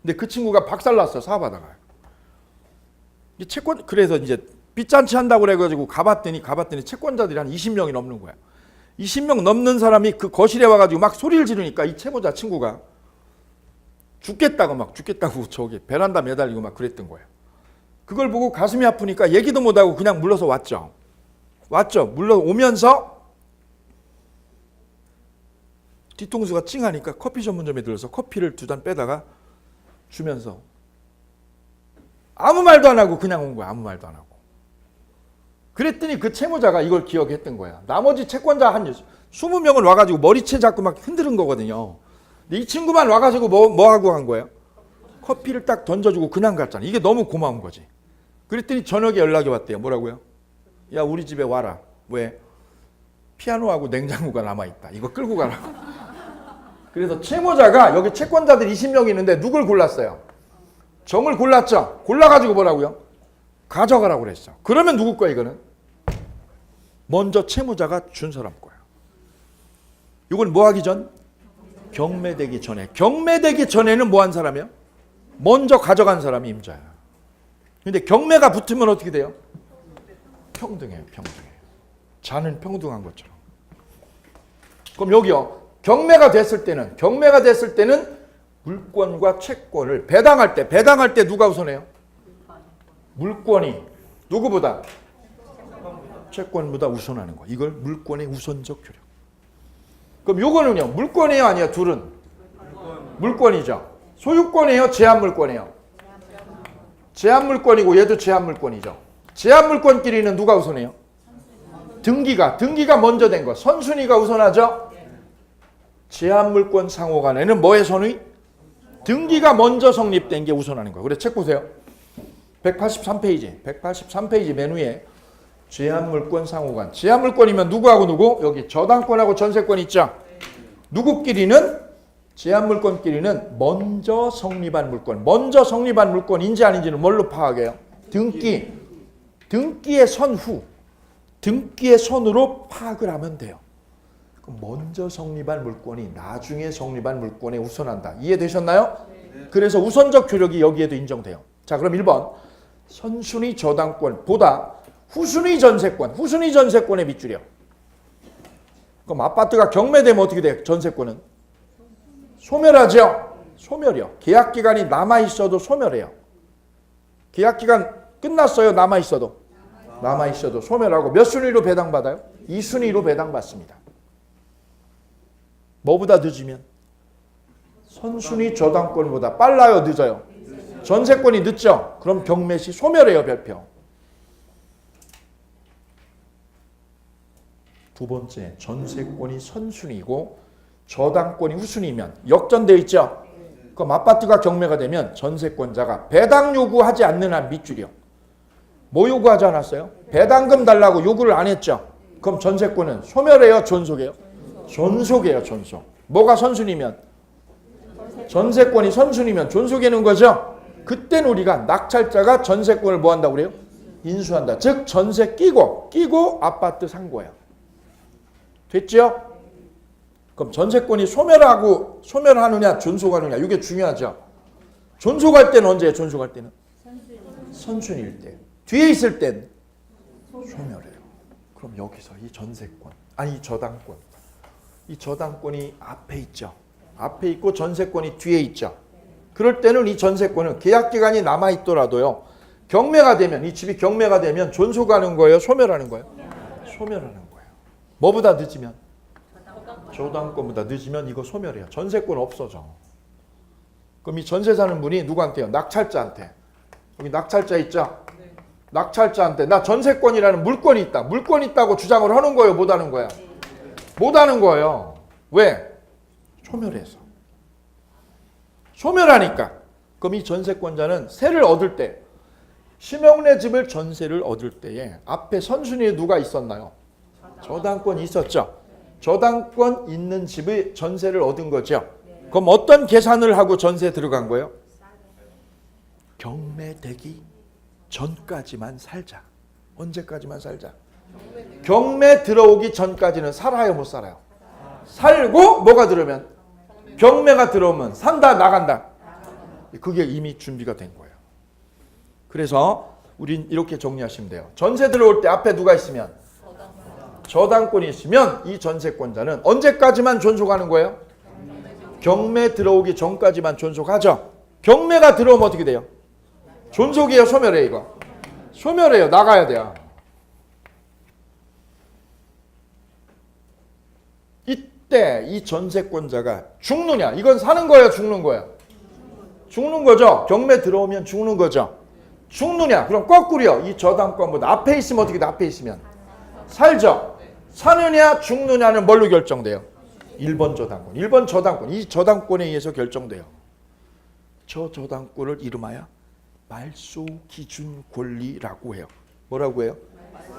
근데 그 친구가 박살났어요. 사업하다가. 이 채권 그래서 이제 빚잔치 한다고 그래가지고 가봤더니 채권자들이 한 20명이 넘는 거야. 20명 넘는 사람이 그 거실에 와가지고 막 소리를 지르니까 이 채무자 친구가 죽겠다고 저기 베란다 매달리고 막 그랬던 거예요. 그걸 보고 가슴이 아프니까 얘기도 못하고 그냥 물러서 왔죠. 물러오면서 뒤통수가 찡하니까 커피 전문점에 들어서 커피를 2잔 빼다가 주면서 아무 말도 안 하고 그냥 온 거야. 아무 말도 안 하고. 그랬더니 그 채무자가 이걸 기억했던 거야. 나머지 채권자 한 20명은 와가지고 머리채 잡고 막 흔드는 거거든요. 근데 이 친구만 와가지고 뭐 하고 간 거예요? 커피를 딱 던져주고 그냥 갔잖아. 이게 너무 고마운 거지. 그랬더니 저녁에 연락이 왔대요. 뭐라고요? 야, 우리 집에 와라. 왜? 피아노하고 냉장고가 남아있다. 이거 끌고 가라고. 그래서 채무자가 여기 채권자들 20명이 있는데 누굴 골랐어요? 정을 골랐죠. 골라가지고 뭐라고요? 가져가라고 그랬어. 그러면 누구 거야 이거는? 먼저 채무자가 준 사람 거야. 이건 뭐 하기 전? 경매되기 전에. 경매되기 전에는 뭐 한 사람이야? 먼저 가져간 사람이 임자야. 근데 경매가 붙으면 어떻게 돼요? 평등해요. 자는 평등한 것처럼. 그럼 여기요. 경매가 됐을 때는 물권과 채권을 배당할 때 누가 우선해요? 물권이 누구보다? 채권보다 우선하는 거. 이걸 물권의 우선적 효력. 그럼 요거는요. 물권이에요, 아니에요? 둘은 물권이죠. 소유권이에요, 제한물권이에요? 제한물권이고 얘도 제한물권이죠. 제한물권끼리는 누가 우선해요? 등기가 먼저 된 거. 선순위가 우선하죠. 제한물권 상호간에는 뭐의 선의? 등기가 먼저 성립된 게 우선하는 거예요. 그래 책 보세요. 183페이지 맨 위에 제한물권 상호간. 제한물권이면 누구하고 누구? 여기 저당권하고 전세권 있죠. 누구끼리는? 제한물권끼리는 먼저 성립한 물권. 먼저 성립한 물권인지 아닌지는 뭘로 파악해요? 등기의 선후. 등기의 선으로 파악을 하면 돼요. 그럼 먼저 성립한 물권이 나중에 성립한 물권에 우선한다. 이해되셨나요? 네. 그래서 우선적 효력이 여기에도 인정돼요. 자, 그럼 1번. 선순위 저당권보다 후순위 전세권의 밑줄이요. 그럼 아파트가 경매되면 어떻게 돼요? 전세권은? 소멸하죠? 소멸이요. 계약기간이 남아있어도 소멸해요. 계약기간 끝났어요? 남아있어도 소멸하고 몇 순위로 배당받아요? 2순위로 배당받습니다. 뭐보다 늦으면? 선순위 저당권보다 빨라요? 늦어요? 전세권이 늦죠? 그럼 경매 시 소멸해요? 별표. 두 번째, 전세권이 선순위고 저당권이 후순위면 역전되어 있죠? 그럼 아파트가 경매가 되면 전세권자가 배당 요구하지 않는 한 밑줄이요. 뭐 요구하지 않았어요? 배당금 달라고 요구를 안 했죠? 그럼 전세권은 소멸해요? 존속해요? 존속이에요. 존속. 뭐가 선순위면? 전세권이 선순위면 존속이는 거죠. 그때는 우리가 낙찰자가 전세권을 뭐 한다고 그래요? 인수한다. 즉 전세 끼고 아파트 산 거예요. 됐죠? 그럼 전세권이 소멸하느냐 존속하느냐 이게 중요하죠. 존속할 때는 언제예요? 존속할 때는? 선순위일 때. 뒤에 있을 땐 소멸해요. 그럼 여기서 이 전세권 아니 저당권 이 저당권이 앞에 있죠. 앞에 있고 전세권이 뒤에 있죠. 그럴 때는 이 전세권은 계약기간이 남아있더라도요. 경매가 되면 이 집이 경매가 되면 존속하는 거예요? 소멸하는 거예요? 소멸하는 거예요. 뭐보다 늦으면? 저당권보다 늦으면 이거 소멸해요. 전세권 없어져. 그럼 이 전세 사는 분이 누구한테요? 낙찰자한테. 여기 낙찰자 있죠? 낙찰자한테 나 전세권이라는 물권이 있다. 물권이 있다고 주장을 하는 거예요? 못 하는 거예요? 못 하는 거예요. 왜? 소멸해서. 소멸하니까. 그럼 이 전세권자는 세를 얻을 때 심형래 집을 전세를 얻을 때에 앞에 선순위에 누가 있었나요? 저당권이 있었죠. 저당권 있는 집의 전세를 얻은 거죠. 그럼 어떤 계산을 하고 전세에 들어간 거예요? 경매되기 전까지만 살자. 언제까지만 살자? 경매 들어오기 전까지는 살아요, 못 살아요? 살고 뭐가 들어오면? 경매가 들어오면 산다, 나간다. 그게 이미 준비가 된 거예요. 그래서 우린 이렇게 정리하시면 돼요. 전세 들어올 때 앞에 누가 있으면? 저당권이 있으면 이 전세권자는 언제까지만 존속하는 거예요? 경매 들어오기 전까지만 존속하죠. 경매가 들어오면 어떻게 돼요? 존속이에요, 소멸해요, 이거? 소멸해요. 나가야 돼요. 이때 이 전세권자가 죽느냐? 이건 사는 거예요, 죽는 거예요? 죽는 거죠. 경매 들어오면 죽는 거죠. 죽느냐? 그럼 거꾸로요. 이 저당권보다 앞에 있으면 어떻게 돼? 앞에 있으면 살죠. 사느냐 죽느냐는 뭘로 결정돼요? 1번 저당권. 1번 저당권. 이 저당권에 의해서 결정돼요. 저 저당권을 이름하여 말소 기준 권리라고 해요. 뭐라고 해요?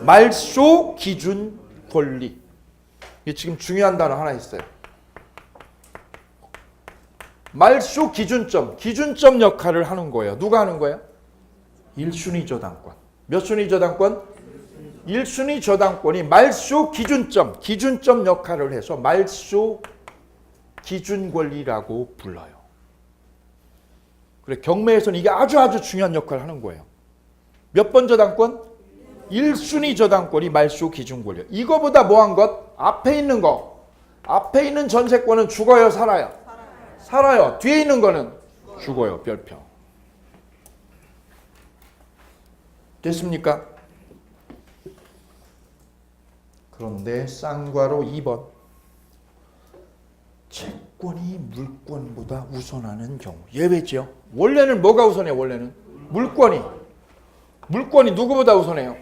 말소 기준 권리. 이게 지금 중요한 단어 하나 있어요. 말소 기준점. 기준점 역할을 하는 거예요. 누가 하는 거예요? 1순위 저당권. 몇 순위 저당권? 1순위 저당권이 말소 기준점, 기준점 역할을 해서 말소 기준 권리라고 불러요. 그래, 경매에서는 이게 아주 중요한 역할을 하는 거예요. 몇 번 저당권? 1순위 저당권이 말소 기준 권리. 이거보다 뭐한 것? 앞에 있는 거. 앞에 있는 전세권은 죽어요, 살아요? 살아요. 뒤에 있는 거는 죽어요, 별표. 됐습니까? 그런데 쌍괄호 2번. 채권이 물권보다 우선하는 경우. 예외죠. 원래는 뭐가 우선해요? 원래는 물권이. 물권이 누구보다 우선해요?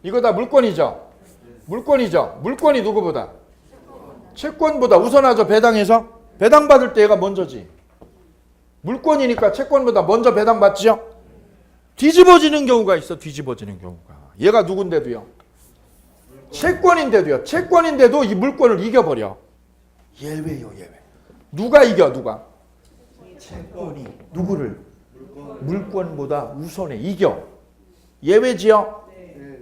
이거 다 물권이죠. 물권이죠. 물권이 누구보다? 채권보다 우선하죠. 배당해서. 배당받을 때 얘가 먼저지. 물권이니까 채권보다 먼저 배당받지요. 뒤집어지는 경우가 있어. 뒤집어지는 경우가. 얘가 누군데도요. 채권인데도요. 채권인데도 이 물권을 이겨버려. 예외요, 예외. 누가 이겨, 누가? 채권이 누구를? 물권보다 우선해, 이겨. 예외지요?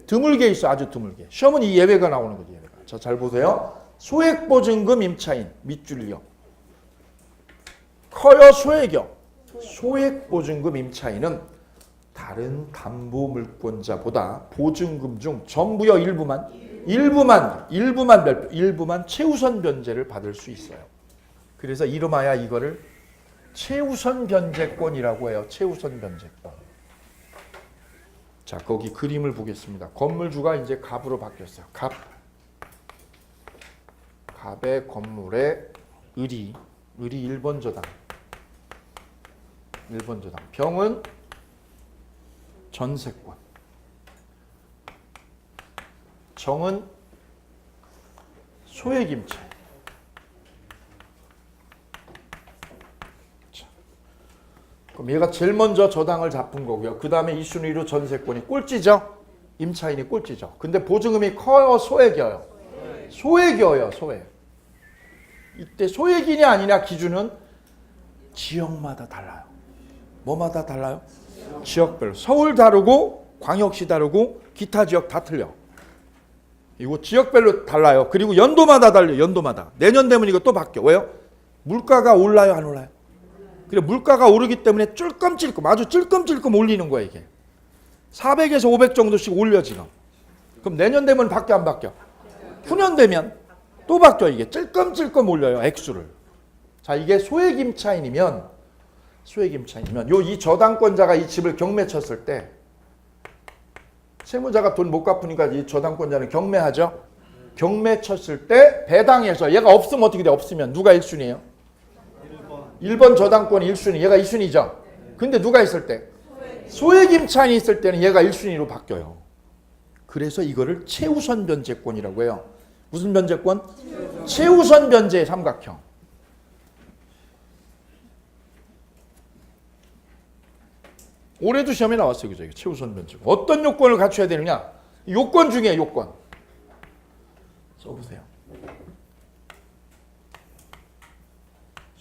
드물게 있어, 아주 드물게. 시험은 이 예외가 나오는 거지, 예외가. 자, 잘 보세요. 소액보증금 임차인, 밑줄이요. 커요, 소액이요. 소액보증금 임차인은 다른 담보물권자보다 보증금 중 전부요, 일부만 최우선 변제를 받을 수 있어요. 그래서 이름하여 이거를 최우선 변제권이라고 해요. 최우선 변제권. 자, 거기 그림을 보겠습니다. 건물주가 이제 갑으로 바뀌었어요. 갑. 갑의 건물에 을이 1번 저당. 1번 저당. 병은 전세권. 정은 소액임차. 그럼 얘가 제일 먼저 저당을 잡은 거고요. 그 다음에 2순위로 전세권이 꼴찌죠. 임차인이 꼴찌죠. 근데 보증금이 커요, 소액이어요? 소액이어요, 소액. 이때 소액이냐 아니냐 기준은 지역마다 달라요. 뭐마다 달라요? 지역별로. 서울 다르고 광역시 다르고 기타 지역 다 틀려. 이거 지역별로 달라요. 그리고 연도마다 달려요. 연도마다. 내년 되면 이거 또 바뀌어. 왜요? 물가가 올라요, 안 올라요? 그래, 물가가 오르기 때문에 찔끔찔끔, 아주 찔끔찔끔 올리는 거야, 이게. 400에서 500 정도씩 올려, 지금. 그럼 내년 되면 바뀌어, 안 바뀌어? 후년 되면 또 바뀌어, 이게. 찔끔찔끔 올려요, 액수를. 자, 이게 소액임차인이면 이 저당권자가 이 집을 경매 쳤을 때 채무자가 돈 못 갚으니까 이 저당권자는 경매하죠. 경매 쳤을 때 배당해서 얘가 없으면 어떻게 돼? 없으면 누가 1순위예요? 1번 저당권 1순위. 얘가 2순위죠. 근데 누가 있을 때? 소액임차인이 있을 때는 얘가 1순위로 바뀌어요. 그래서 이거를 최우선 변제권이라고 해요. 무슨 변제권? 최우선 변제의 삼각형. 올해도 시험에 나왔어요. 그죠? 최우선 변제권. 어떤 요건을 갖춰야 되느냐? 요건 중에 요건. 써보세요.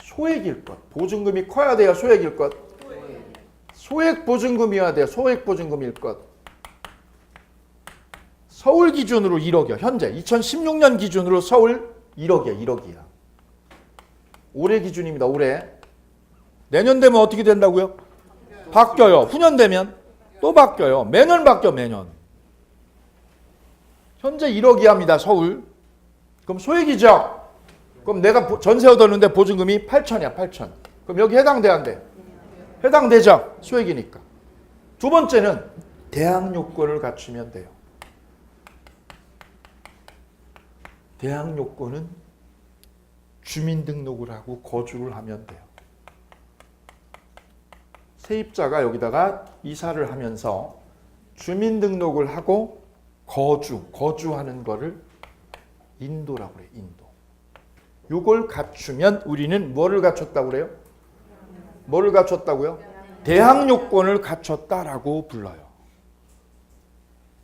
소액일 것. 보증금이 커야 돼요? 소액일 것? 소액 보증금이어야 돼요? 소액 보증금일 것? 서울 기준으로 1억이요. 현재 2016년 기준으로 서울 1억이야. 1억이야. 올해 기준입니다. 올해. 내년 되면 어떻게 된다고요? 바뀌어요. 후년 되면 또 바뀌어요. 매년 바뀌어, 매년. 현재 1억 이하입니다, 서울. 그럼 소액이죠? 그럼 내가 전세 얻었는데 보증금이 8천이야, 8천. 그럼 여기 해당돼, 안 돼? 해당되죠? 소액이니까. 두 번째는 대항 요건을 갖추면 돼요. 대항 요건은 주민등록을 하고 거주를 하면 돼요. 세입자가 여기다가 이사를 하면서 주민등록을 하고 거주하는 거를 인도라고 그래요. 인도. 요걸 갖추면 우리는 뭐를 갖췄다고 그래요? 뭐를 갖췄다고요? 대항 요건을 갖췄다라고 불러요.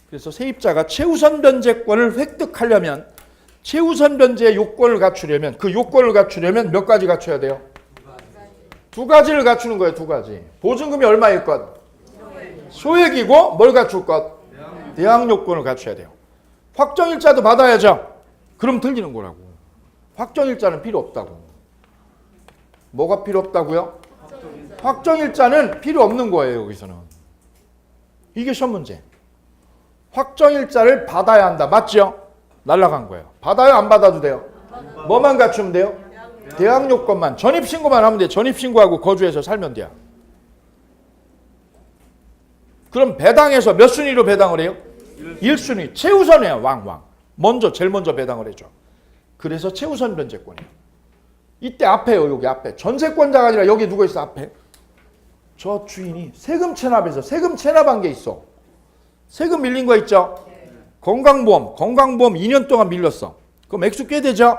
그래서 세입자가 최우선 변제권을 획득하려면 최우선 변제의 요건을 갖추려면 그 요건을 갖추려면 몇 가지 갖춰야 돼요? 두 가지를 갖추는 거예요. 두 가지. 보증금이 얼마일 것? 소액이고 뭘 갖출 것? 대항 요건을 갖춰야 돼요. 확정일자도 받아야죠. 그럼 틀리는 거라고. 확정일자는 필요 없다고. 뭐가 필요 없다고요? 확정일자는 필요 없는 거예요. 여기서는. 이게 시험 문제. 확정일자를 받아야 한다. 맞죠? 날라간 거예요. 받아요? 안 받아도 돼요? 뭐만 갖추면 돼요? 대항 요건만. 전입신고만 하면 돼요. 전입신고하고 거주해서 살면 돼요. 그럼 배당해서 몇 순위로 배당을 해요? 1순위. 최우선이에요. 왕. 먼저 제일 먼저 배당을 해줘. 그래서 최우선 변제권이에요. 이때 앞에요. 여기 앞에. 전세권자가 아니라 여기 누가 있어? 앞에. 저 주인이 세금 체납해서 세금 체납한 게 있어. 세금 밀린 거 있죠? 건강보험 2년 동안 밀렸어. 그럼 액수 꽤 되죠?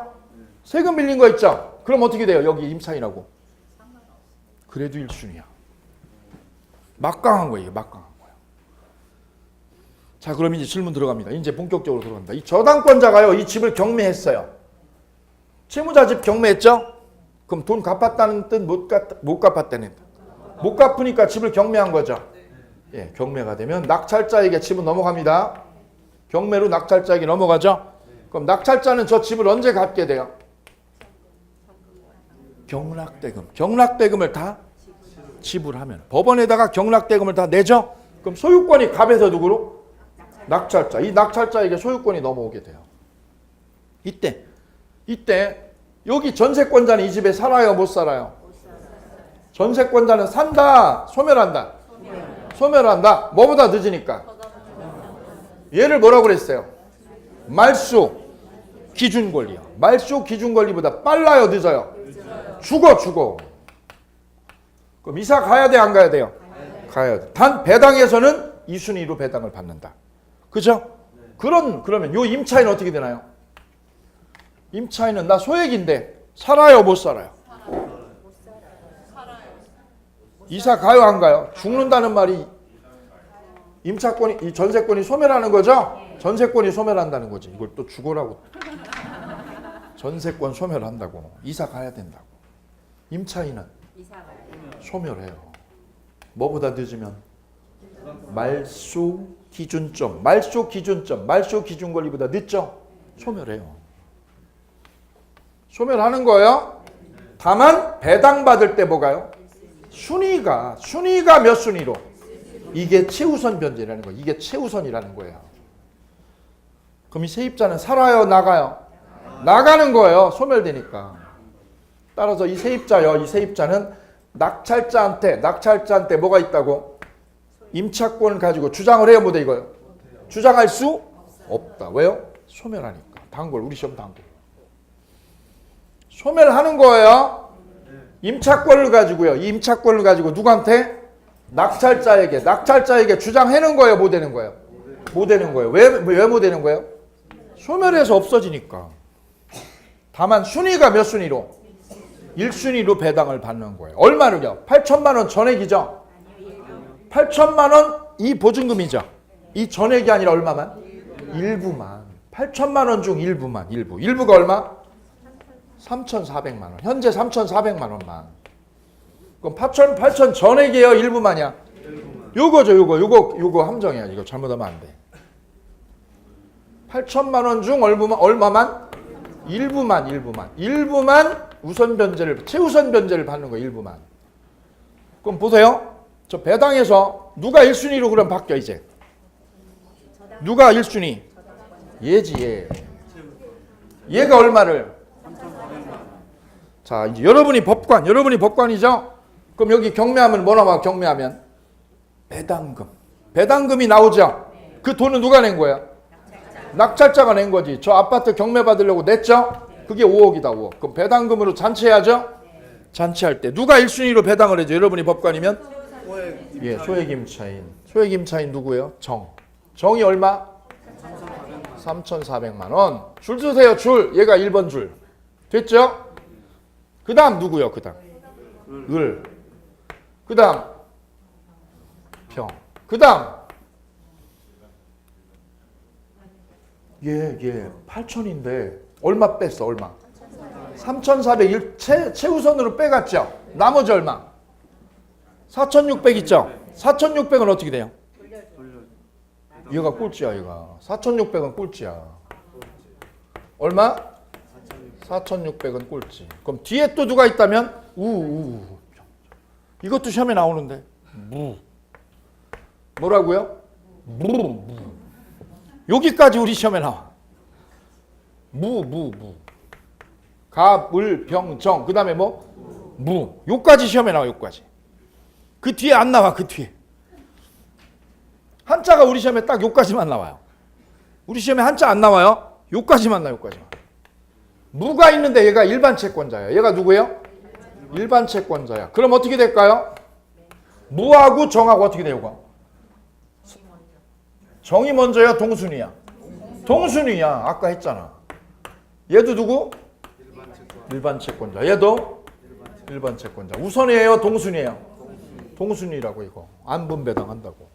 세금 밀린 거 있죠? 그럼 어떻게 돼요? 여기 임차인하고. 그래도 1순위야. 막강한 거예요. 막강한 거예요. 자, 그럼 이제 질문 들어갑니다. 이제 본격적으로 들어갑니다. 이 저당권자가요. 이 집을 경매했어요. 채무자 집 경매했죠? 그럼 돈 갚았다는 뜻, 못 갚았다는 뜻. 못 갚으니까 집을 경매한 거죠. 예, 경매가 되면 낙찰자에게 집은 넘어갑니다. 경매로 낙찰자에게 넘어가죠. 그럼 낙찰자는 저 집을 언제 갚게 돼요? 경락대금을 다 지불하면. 법원에다가 경락대금을 다 내죠. 그럼 소유권이 갑에서 누구로? 낙찰자. 이 낙찰자에게 소유권이 넘어오게 돼요. 이때 여기 전세권자는 이 집에 살아요? 못 살아요? 전세권자는 산다? 소멸한다? 소멸한다. 뭐보다 늦으니까? 얘를 뭐라고 그랬어요? 말소 기준권리요. 말소 기준권리보다 빨라요? 늦어요? 죽어. 그럼 이사 가야 돼? 안 가야 돼요? 가야 돼. 단 배당에서는 2순위로 배당을 받는다. 그죠? 그러면 요 임차인은 어떻게 되나요? 임차인은 나 소액인데 살아요? 못 살아요? 이사 가요? 안 가요? 죽는다는 말이 임차권이, 이 전세권이 소멸하는 거죠? 전세권이 소멸한다는 거지. 이걸 또 죽어라고. 전세권 소멸한다고. 이사 가야 된다고. 임차인은 소멸해요. 뭐보다 늦으면? 말소 기준점. 말소 기준 권리보다 늦죠? 소멸해요. 소멸하는 거예요. 다만 배당받을 때 뭐가요? 순위가 몇 순위로? 이게 최우선 변제라는 거예요. 이게 최우선이라는 거예요. 그럼 이 세입자는 살아요? 나가요? 나가는 거예요. 소멸되니까. 따라서 이 세입자는 낙찰자한테 뭐가 있다고? 임차권을 가지고 주장을 해요? 못해 이거요? 주장할 수 없다. 왜요? 소멸하니까. 단골. 우리 시험 단골. 소멸하는 거예요. 임차권을 가지고요. 이 임차권을 가지고 누구한테? 낙찰자에게 주장해는 거예요? 못 되는 거예요? 못 되는 거예요. 왜 못 되는 거예요? 소멸해서 없어지니까. 다만 순위가 몇 순위로? 1순위로 배당을 받는 거예요. 얼마를요? 8천만 원 전액이죠? 8천만 원 이 보증금이죠? 이 전액이 아니라 얼마만? 일부만. 8천만 원 중 일부만. 일부가 얼마? 3,400만 원. 현재 3,400만 원만. 그럼 8천 전액이에요? 일부만이야? 요거죠. 요거 함정이야. 이거 잘못하면 안 돼. 8천만 원 중 얼마만? 일부만. 일부만 최우선 변제를 받는 거예요. 일부만. 그럼 보세요. 저 배당에서 누가 1순위로 그럼 바뀌어 이제? 누가 1순위? 얘지 얘. 얘가 얼마를? 자, 이제 여러분이 법관이죠? 그럼 여기 경매하면 뭐 나와? 경매하면 배당금. 배당금이 나오죠? 그 돈은 누가 낸 거야? 낙찰자가 낸 거지. 저 아파트 경매 받으려고 냈죠? 그게 5억이다 5억. 그럼 배당금으로 잔치해야죠? 잔치할 때 누가 1순위로 배당을 해줘? 여러분이 법관이면? 예, 소액임차인. 소액임차인 누구예요? 정이 얼마? 3,400만 원. 줄 서세요 줄. 얘가 1번 줄. 됐죠? 그 다음 누구요? 그 다음 을. 그 다음 병. 그 다음 얘 8천인데 얼마 뺐어? 얼마? 3,400 최우선으로 빼갔죠? 나머지 얼마? 4,600 있죠? 4,600은 어떻게 돼요? 얘가 꼴찌야 얘가. 4,600은 꼴찌야. 얼마? 4,600은 꼴찌. 그럼 뒤에 또 누가 있다면? 이것도 시험에 나오는데. 뭐라고요? 여기까지 우리 시험에 나와. 갑, 을, 병, 정. 그 다음에 뭐? 요까지 시험에 나와, 요까지. 그 뒤에 안 나와, 그 뒤에. 한자가 우리 시험에 딱 요까지만 나와요. 우리 시험에 한자 안 나와요. 요까지만 나와, 요까지만. 무가 있는데 얘가 일반 채권자야. 얘가 누구예요? 일반 채권자야. 그럼 어떻게 될까요? 무하고 정하고 어떻게 돼요? 정이 먼저야, 동순이야? 동순이야. 아까 했잖아. 얘도 누구? 일반 채권자. 얘도 일반 채권자. 우선이에요, 동순이에요? 동순이라고 이거. 안분 배당한다고.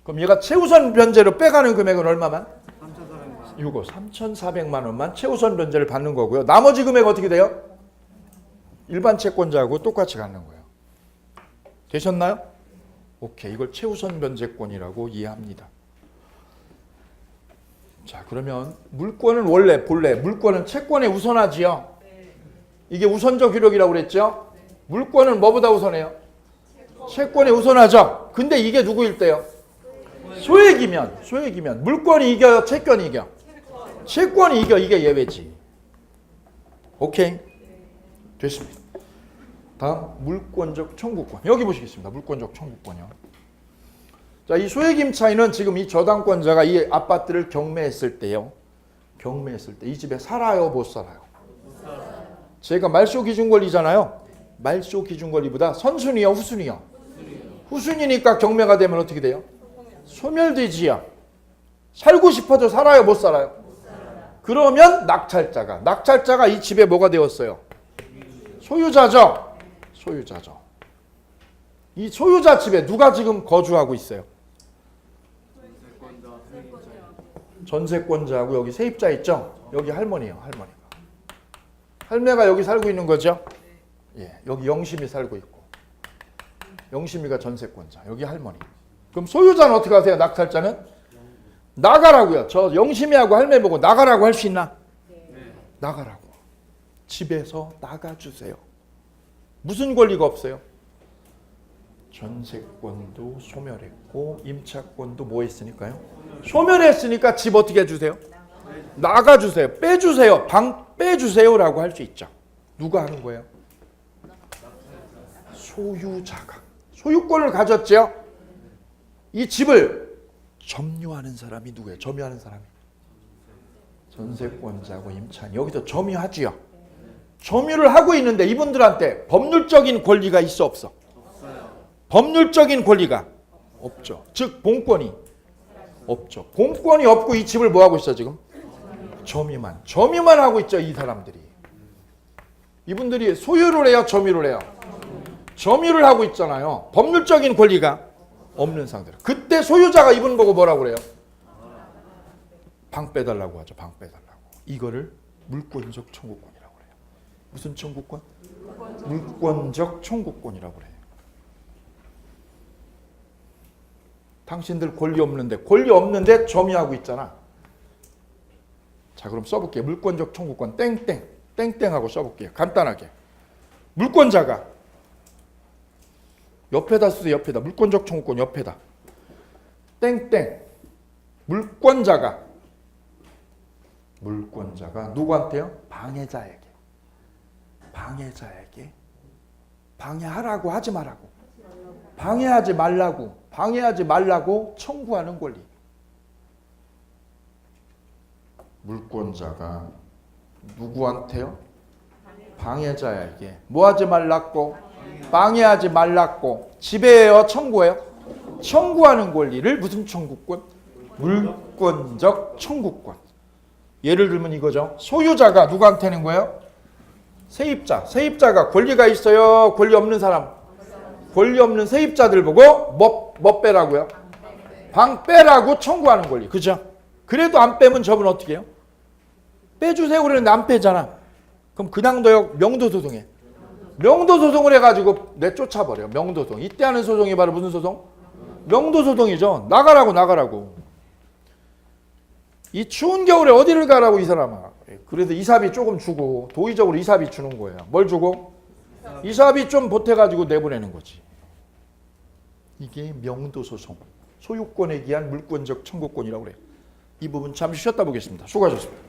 그럼 얘가 최우선 변제로 빼가는 금액은 얼마만? 3,400만 원만 최우선 변제를 받는 거고요. 나머지 금액 어떻게 돼요? 일반 채권자하고 똑같이 갖는 거예요. 되셨나요? 오케이. 이걸 최우선 변제권이라고 이해합니다. 자, 그러면 물권은 본래 물권은 채권에 우선하지요. 이게 우선적 효력이라고 그랬죠? 물권은 뭐보다 우선해요? 채권에 우선하죠. 근데 이게 누구일 때요? 소액이면 물권이 이겨요? 채권이 이겨? 채권이 이겨. 이게 예외지. 오케이. 됐습니다. 다음 물권적 청구권. 여기 보시겠습니다. 물권적 청구권이요. 자, 이 소액임차인은 지금 이 저당권자가 이 아파트를 경매했을 때요. 경매했을 때 이 집에 살아요, 못 살아요? 제가 말소 기준 권리잖아요. 말소 기준 권리보다 선순위요, 후순위요? 후순위니까 경매가 되면 어떻게 돼요? 소멸되지요. 살고 싶어도 살아요, 못 살아요? 그러면 낙찰자가 이 집에 뭐가 되었어요? 소유자죠. 소유자죠. 이 소유자 집에 누가 지금 거주하고 있어요? 전세권자하고 여기 세입자 있죠? 여기 할머니예요, 할머니가. 할매가 여기 살고 있는 거죠? 예, 여기 영심이 살고 있고. 영심이가 전세권자, 여기 할머니. 그럼 소유자는 어떻게 하세요? 낙찰자는? 나가라고요. 저 영심이하고 할매 보고 나가라고 할 수 있나? 나가라고. 집에서 나가주세요. 무슨 권리가 없어요? 전세권도 소멸했고 임차권도 뭐 했으니까요? 소멸했으니까 집 어떻게 해주세요? 나가주세요. 빼주세요. 방 빼주세요라고 할 수 있죠. 누가 하는 거예요? 소유자가. 소유권을 가졌죠. 이 집을 점유하는 사람이 누구예요? 점유하는 사람이 전세권자고 임차인. 여기서 점유하지요. 점유를 하고 있는데 이분들한테 법률적인 권리가 있어 없어? 법률적인 권리가 없죠. 즉 본권이 없죠. 본권이 없고 이 집을 뭐 하고 있어 지금? 점유만 하고 있죠. 이 사람들이. 이분들이 소유를 해요, 점유를 해요? 점유를 하고 있잖아요. 법률적인 권리가 없는 상태로. 그때 소유자가 이분 보고 뭐라고 그래요? 방 빼달라고 하죠. 방 빼달라고. 이거를 물권적 청구권이라고 그래요. 무슨 청구권? 물권적 청구권이라고 그래요. 당신들 권리 없는데 점유하고 있잖아. 자, 그럼 써볼게요. 물권적 청구권 땡땡하고 써볼게요. 간단하게. 물권자가 옆에다 쓰세요. 옆에다. 물권적 청구권 옆에다. 땡땡. 물권자가 누구한테요? 방해자에게. 방해하라고 하지 말라고. 방해하지 말라고 청구하는 권리. 물권자가 누구한테요? 방해자에게. 뭐 하지 말라고? 방해하지 말라고. 지배해요? 청구해요? 청구하는 권리를 무슨 청구권? 물권적 청구권. 예를 들면 이거죠. 소유자가 누구한테는 거예요? 세입자가 권리가 있어요? 권리 없는 사람? 권리 없는 세입자들 보고 뭐 빼라고요? 방 빼라고 청구하는 권리. 그죠? 그래도 안 빼면 저분 어떻게 해요? 빼주세요 그랬는데 안 빼잖아. 그럼 그냥 둬요? 명도소송해. 명도소송을 해가지고 내쫓아버려요. 명도소송. 이때 하는 소송이 바로 무슨 소송? 명도소송이죠. 나가라고. 이 추운 겨울에 어디를 가라고 이 사람아. 그래서 이사비 조금 주고 도의적으로 이사비 주는 거예요. 뭘 주고? 이사비 좀 보태가지고 내보내는 거지. 이게 명도소송. 소유권에 기한 물권적 청구권이라고 그래요. 이 부분 잠시 쉬었다 보겠습니다. 수고하셨습니다.